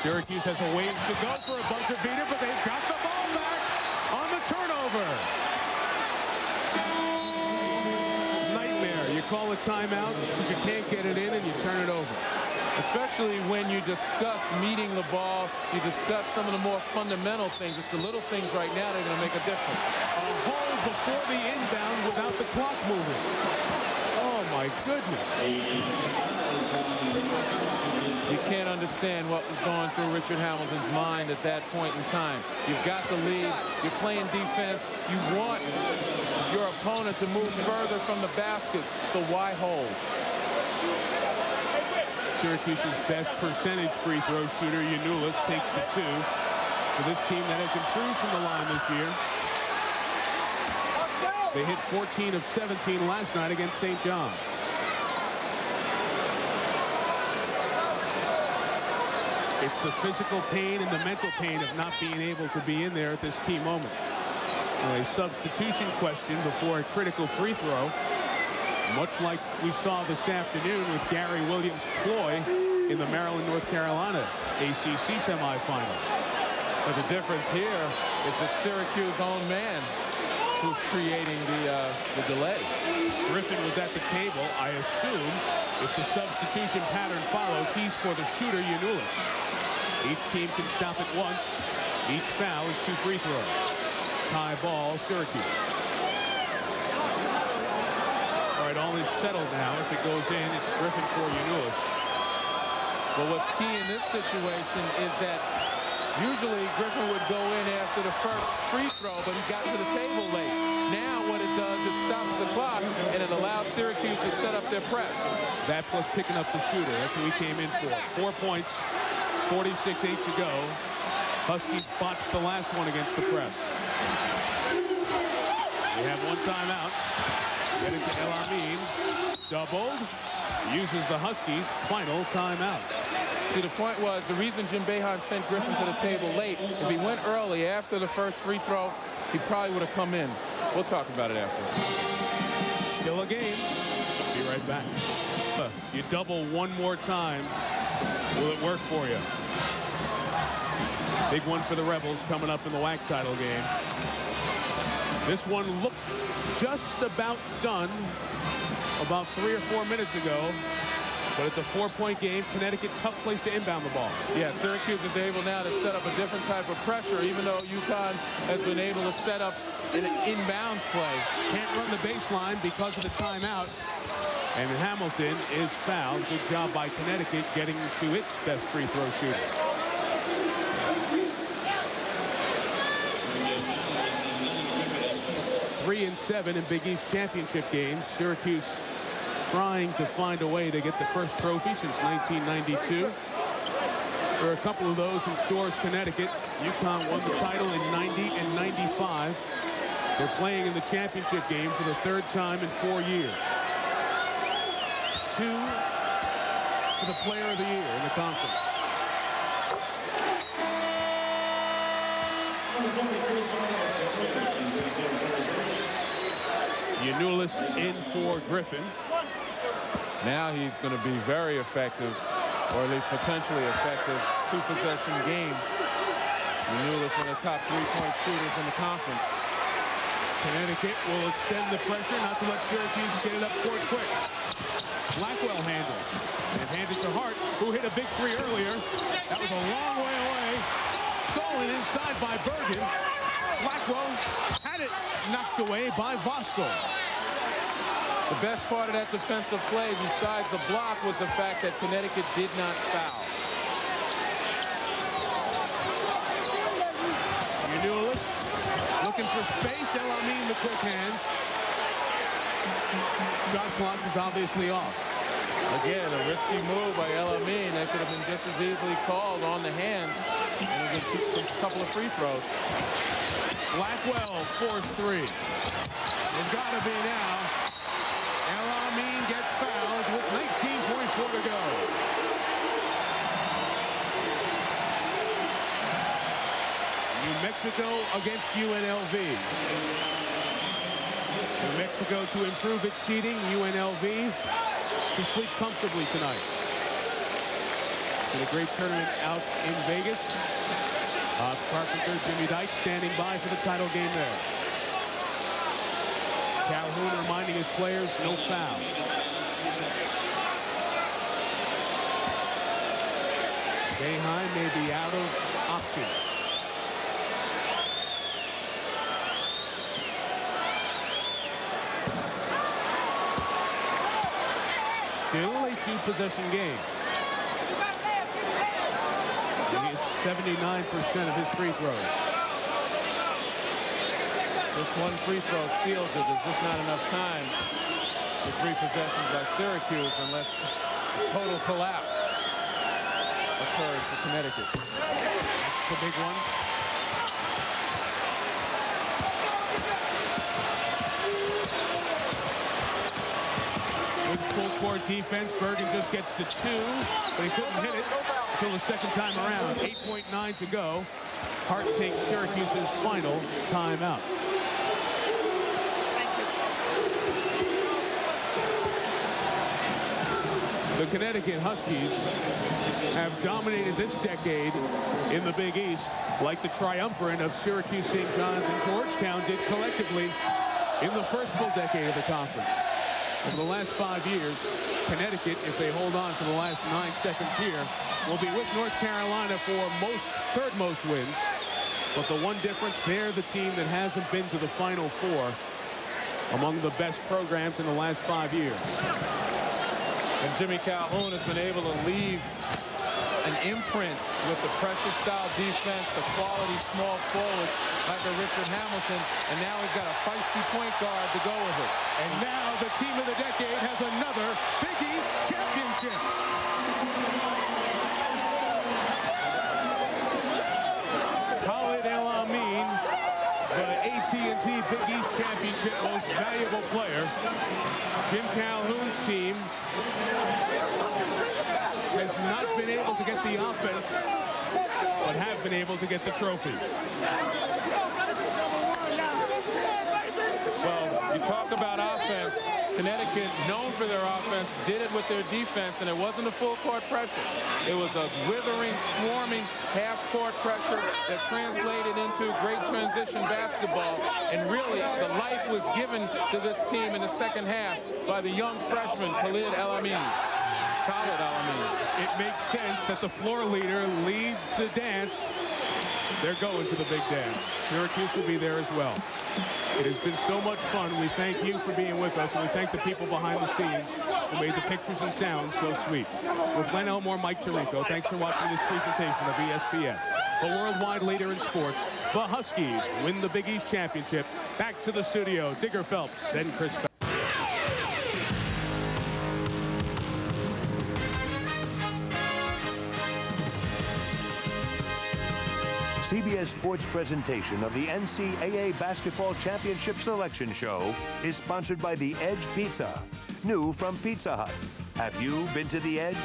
Syracuse has a ways to go for a buzzer beater, but they've got the ball back on the turnover. Nightmare. You call a timeout, you can't get it in, and you turn it over. Especially when you discuss meeting the ball, you discuss some of the more fundamental things. It's the little things right now that are going to make a difference. A hold before the inbound without the clock moving. Oh, my goodness. You can't understand what was going through Richard Hamilton's mind at that point in time. You've got the lead. You're playing defense. You want your opponent to move further from the basket, so why hold? Syracuse's best percentage free throw shooter, Yanulis, takes the 2. For this team that has improved from the line this year. They hit 14 of 17 last night against St. John's. It's the physical pain and the mental pain of not being able to be in there at this key moment. Well, a substitution question before a critical free throw, much like we saw this afternoon with Gary Williams-Ploy in the Maryland-North Carolina ACC semifinal. But the difference here is that Syracuse's own man who's creating the delay. Griffin was at the table. I assume if the substitution pattern follows, he's for the shooter, Yanulis. Each team can stop it once. Each foul is 2 free throws. Tie ball, Syracuse. All right, all is settled now. If it goes in, it's Griffin for Yanulis. But what's key in this situation is that usually Griffin would go in after the first free throw, but he got to the table late. Now what it does, it stops the clock, and it allows Syracuse to set up their press. That plus picking up the shooter. That's what he came in for. 4 points, 46-8 to go. Huskies botched the last one against the press. We have one timeout. Get it to El Amin. Doubled. Uses the Huskies' final timeout. See, the point was, the reason Jim Boeheim sent Griffin to the table late, if he went early after the first free throw, he probably would have come in. We'll talk about it after. Still a game. Be right back. You double one more time. Will it work for you? Big one for the Rebels coming up in the WAC title game. This one looked just about done about 3 or 4 minutes ago. But it's a 4-point game. Connecticut, tough place to inbound the ball. Yeah, Syracuse is able now to set up a different type of pressure, even though UConn has been able to set up an inbounds play. Can't run the baseline because of the timeout. And Hamilton is fouled. Good job by Connecticut getting to its best free throw shooter. Three and 7 in Big East championship games. Syracuse trying to find a way to get the first trophy since 1992. There are a couple of those in Storrs, Connecticut. UConn won the title in 90 and 95. They're playing in the championship game for the 3rd time in 4 years. 2 for the player of the year in the conference. Yanulis in for Griffin. Now he's going to be very effective, or at least potentially effective, 2-possession game. Yanulis one of the top 3-point shooters in the conference. Connecticut will extend the pressure, not to let Syracuse get it up court quick. Blackwell handled and handed to Hart, who hit a big 3 earlier. That was a long way away. Stolen inside by Bergen. Blackwell had it knocked away by Vosco. The best part of that defensive play, besides the block, was the fact that Connecticut did not foul. Yanulis looking for space. El Amin, the quick hands. Shot clock is obviously off. Again, a risky move by El Amin that could have been just as easily called on the hands, and a couple of free throws. Blackwell forced 3. They've got to be now. El Amin gets fouled with 19.4 to go. New Mexico against UNLV. New Mexico to improve its seeding. UNLV to sleep comfortably tonight. Did a great tournament out in Vegas. Carpenter, Jimmy Dyke standing by for the title game there. Calhoun reminding his players, no foul. Boeheim may be out of options. Still a 2-possession game. He hits 79% of his free throws. This one free throw seals it. There's just not enough time for 3 possessions by Syracuse unless a total collapse occurs for Connecticut. That's the big one. Good full court defense. Bergen just gets the 2, but he couldn't hit it until the second time around. 8.9 to go. Hart takes Syracuse's final timeout. The Connecticut Huskies have dominated this decade in the Big East like the triumvirate of Syracuse, St. John's, and Georgetown did collectively in the first full decade of the conference. Over the last 5 years, Connecticut, if they hold on for the last 9 seconds here, will be with North Carolina for third most wins. But the one difference, they're the team that hasn't been to the Final Four among the best programs in the last 5 years. And Jimmy Calhoun has been able to leave an imprint with the pressure-style defense, the quality small forwards like a Richard Hamilton, and now he's got a feisty point guard to go with it. And now the team of the decade has another Big East championship. Khalid El Amin, the AT&T Big East Championship most valuable player. Jim Calhoun's team has not been able to get the offense, but have been able to get the trophy. Well, you talk about offense. Connecticut, known for their offense, did it with their defense, and it wasn't a full-court pressure. It was a withering, swarming half-court pressure that translated into great transition basketball. And really, the life was given to this team in the second half by the young freshman, Khalid El Amin. Khalid El Amin. It makes sense that the floor leader leads the dance. They're going to the big dance. Syracuse will be there as well. It has been so much fun. We thank you for being with us, and we thank the people behind the scenes who made the pictures and sounds so sweet. With Glenn Elmore, Mike Tirico, thanks for watching this presentation of ESPN. The worldwide leader in sports, the Huskies win the Big East Championship. Back to the studio, Digger Phelps and Chris Phelps. CBS Sports presentation of the NCAA Basketball Championship Selection Show is sponsored by The Edge Pizza, new from Pizza Hut. Have you been to The Edge?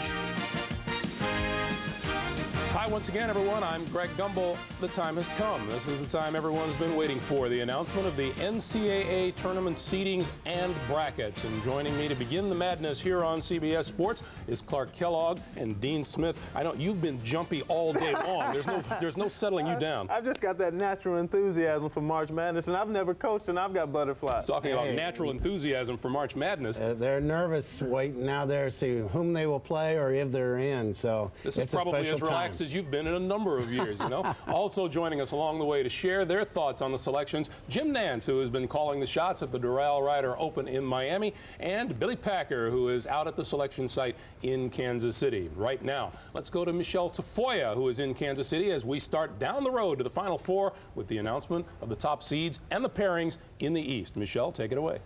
Hi, once again, everyone. I'm Greg Gumbel. The time has come. This is the time everyone's been waiting for, the announcement of the NCAA tournament seedings and brackets. And joining me to begin the madness here on CBS Sports is Clark Kellogg and Dean Smith. I know you've been jumpy all day long. There's no settling you down. I've just got that natural enthusiasm for March Madness, and I've never coached, and I've got butterflies. Talking about natural enthusiasm for March Madness. They're nervous waiting now there to see whom they will play or if they're in. So this is probably as relaxed as you've been in a number of years, you know. Also joining us along the way to share their thoughts on the selections, Jim Nance, who has been calling the shots at the Doral Ryder Open in Miami, and Billy Packer, who is out at the selection site in Kansas City right now. Let's go to Michelle Tafoya, who is in Kansas City, as we start down the road to the Final Four with the announcement of the top seeds and the pairings in the East. Michelle, take it away.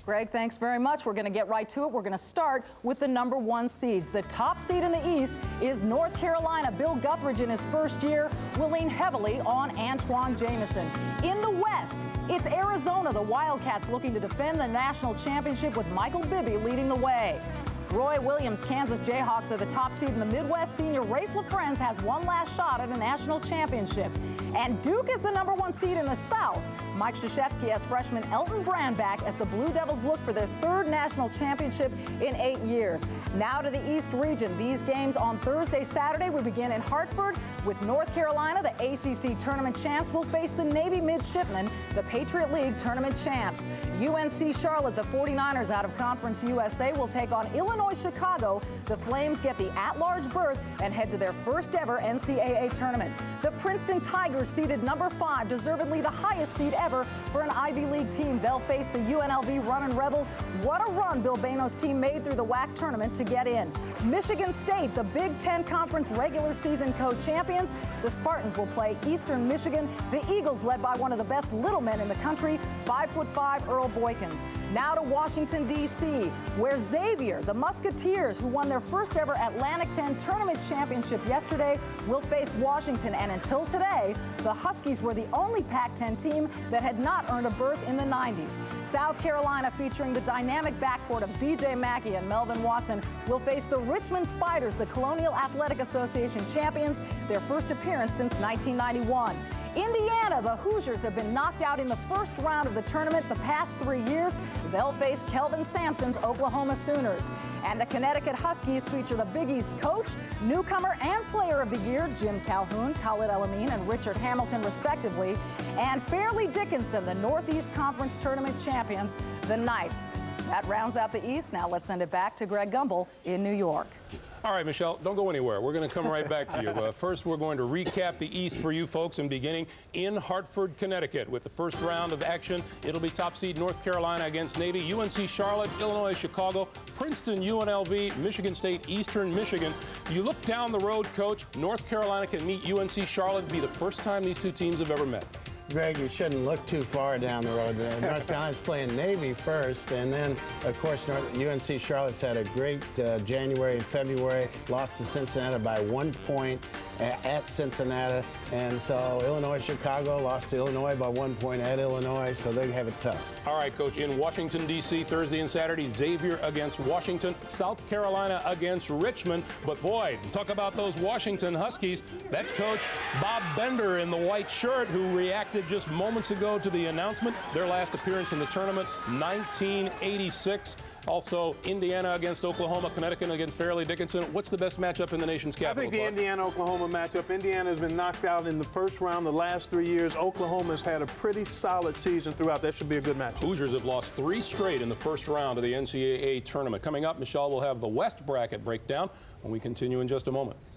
Greg, thanks very much. We're going to get right to it. We're going to start with the #1 seeds. The top seed in the East is North Carolina. Bill Guthridge, in his first year, will lean heavily on Antoine Jamison. In the West, it's Arizona. The Wildcats looking to defend the national championship with Michael Bibby leading the way. Roy Williams, Kansas Jayhawks are the top seed in the Midwest. Senior Rafe LaFrentz has one last shot at a national championship. And Duke is the #1 seed in the South. Mike Krzyzewski has freshman Elton Brand back as the Blue Devils look for their third national championship in 8 years. Now to the East region. These games on Thursday, Saturday. We begin in Hartford with North Carolina. The ACC tournament champs will face the Navy Midshipmen, the Patriot League tournament champs. UNC Charlotte, the 49ers out of Conference USA, will take on Illinois Chicago. The Flames get the at-large berth and head to their first ever NCAA tournament. The Princeton Tigers, seeded #5, deservedly the highest seed ever for an Ivy League team. They'll face the UNLV Runnin' Rebels. What a run Bill Bano's team made through the WAC tournament to get in. Michigan State, the Big Ten Conference regular season co-champions. The Spartans will play Eastern Michigan. The Eagles, led by one of the best little men in the country, 5'5" Earl Boykins. Now to Washington, D.C., where Xavier, the Musketeers, who won their first ever Atlantic 10 tournament championship yesterday, will face Washington. And until today, the Huskies were the only Pac-10 team that had not earned a berth in the 90s. South Carolina, featuring the dynamic backcourt of B.J. Mackey and Melvin Watson, will face the Richmond Spiders, the Colonial Athletic Association champions, their first appearance since 1991. Indiana, the Hoosiers have been knocked out in the first round of the tournament the past 3 years. They'll face Kelvin Sampson's Oklahoma Sooners. And the Connecticut Huskies feature the Big East coach, newcomer, and player of the year, Jim Calhoun, Khalid El Amin, and Richard Hamilton, respectively. And Fairleigh Dickinson, the Northeast Conference tournament champions, the Knights. That rounds out the East. Now let's send it back to Greg Gumbel in New York. All right, Michelle, don't go anywhere. We're going to come right back to you. First, we're going to recap the East for you folks, and beginning in Hartford, Connecticut. With the first round of action, it'll be top seed North Carolina against Navy, UNC Charlotte, Illinois, Chicago, Princeton, UNLV, Michigan State, Eastern Michigan. You look down the road, Coach, North Carolina can meet UNC Charlotte. It'll be the first time these two teams have ever met. Greg, you shouldn't look too far down the road. North Carolina's playing Navy first, and then, of course, UNC Charlotte's had a great January and February, lost to Cincinnati by 1 point at Cincinnati, and so Illinois, Chicago lost to Illinois by 1 point at Illinois, so they have it tough. All right, Coach, in Washington, D.C., Thursday and Saturday, Xavier against Washington, South Carolina against Richmond. But boy, talk about those Washington Huskies. That's Coach Bob Bender in the white shirt, who reacted just moments ago to the announcement. Their last appearance in the tournament, 1986. Also, Indiana against Oklahoma, Connecticut against Fairleigh Dickinson. What's the best matchup in the nation's capital? I think the Clark? Indiana-Oklahoma matchup. Indiana has been knocked out in the first round the last 3 years. Oklahoma's had a pretty solid season throughout. That should be a good matchup. Hoosiers have lost 3 straight in the first round of the NCAA tournament. Coming up, Michelle will have the West bracket breakdown when we continue in just a moment.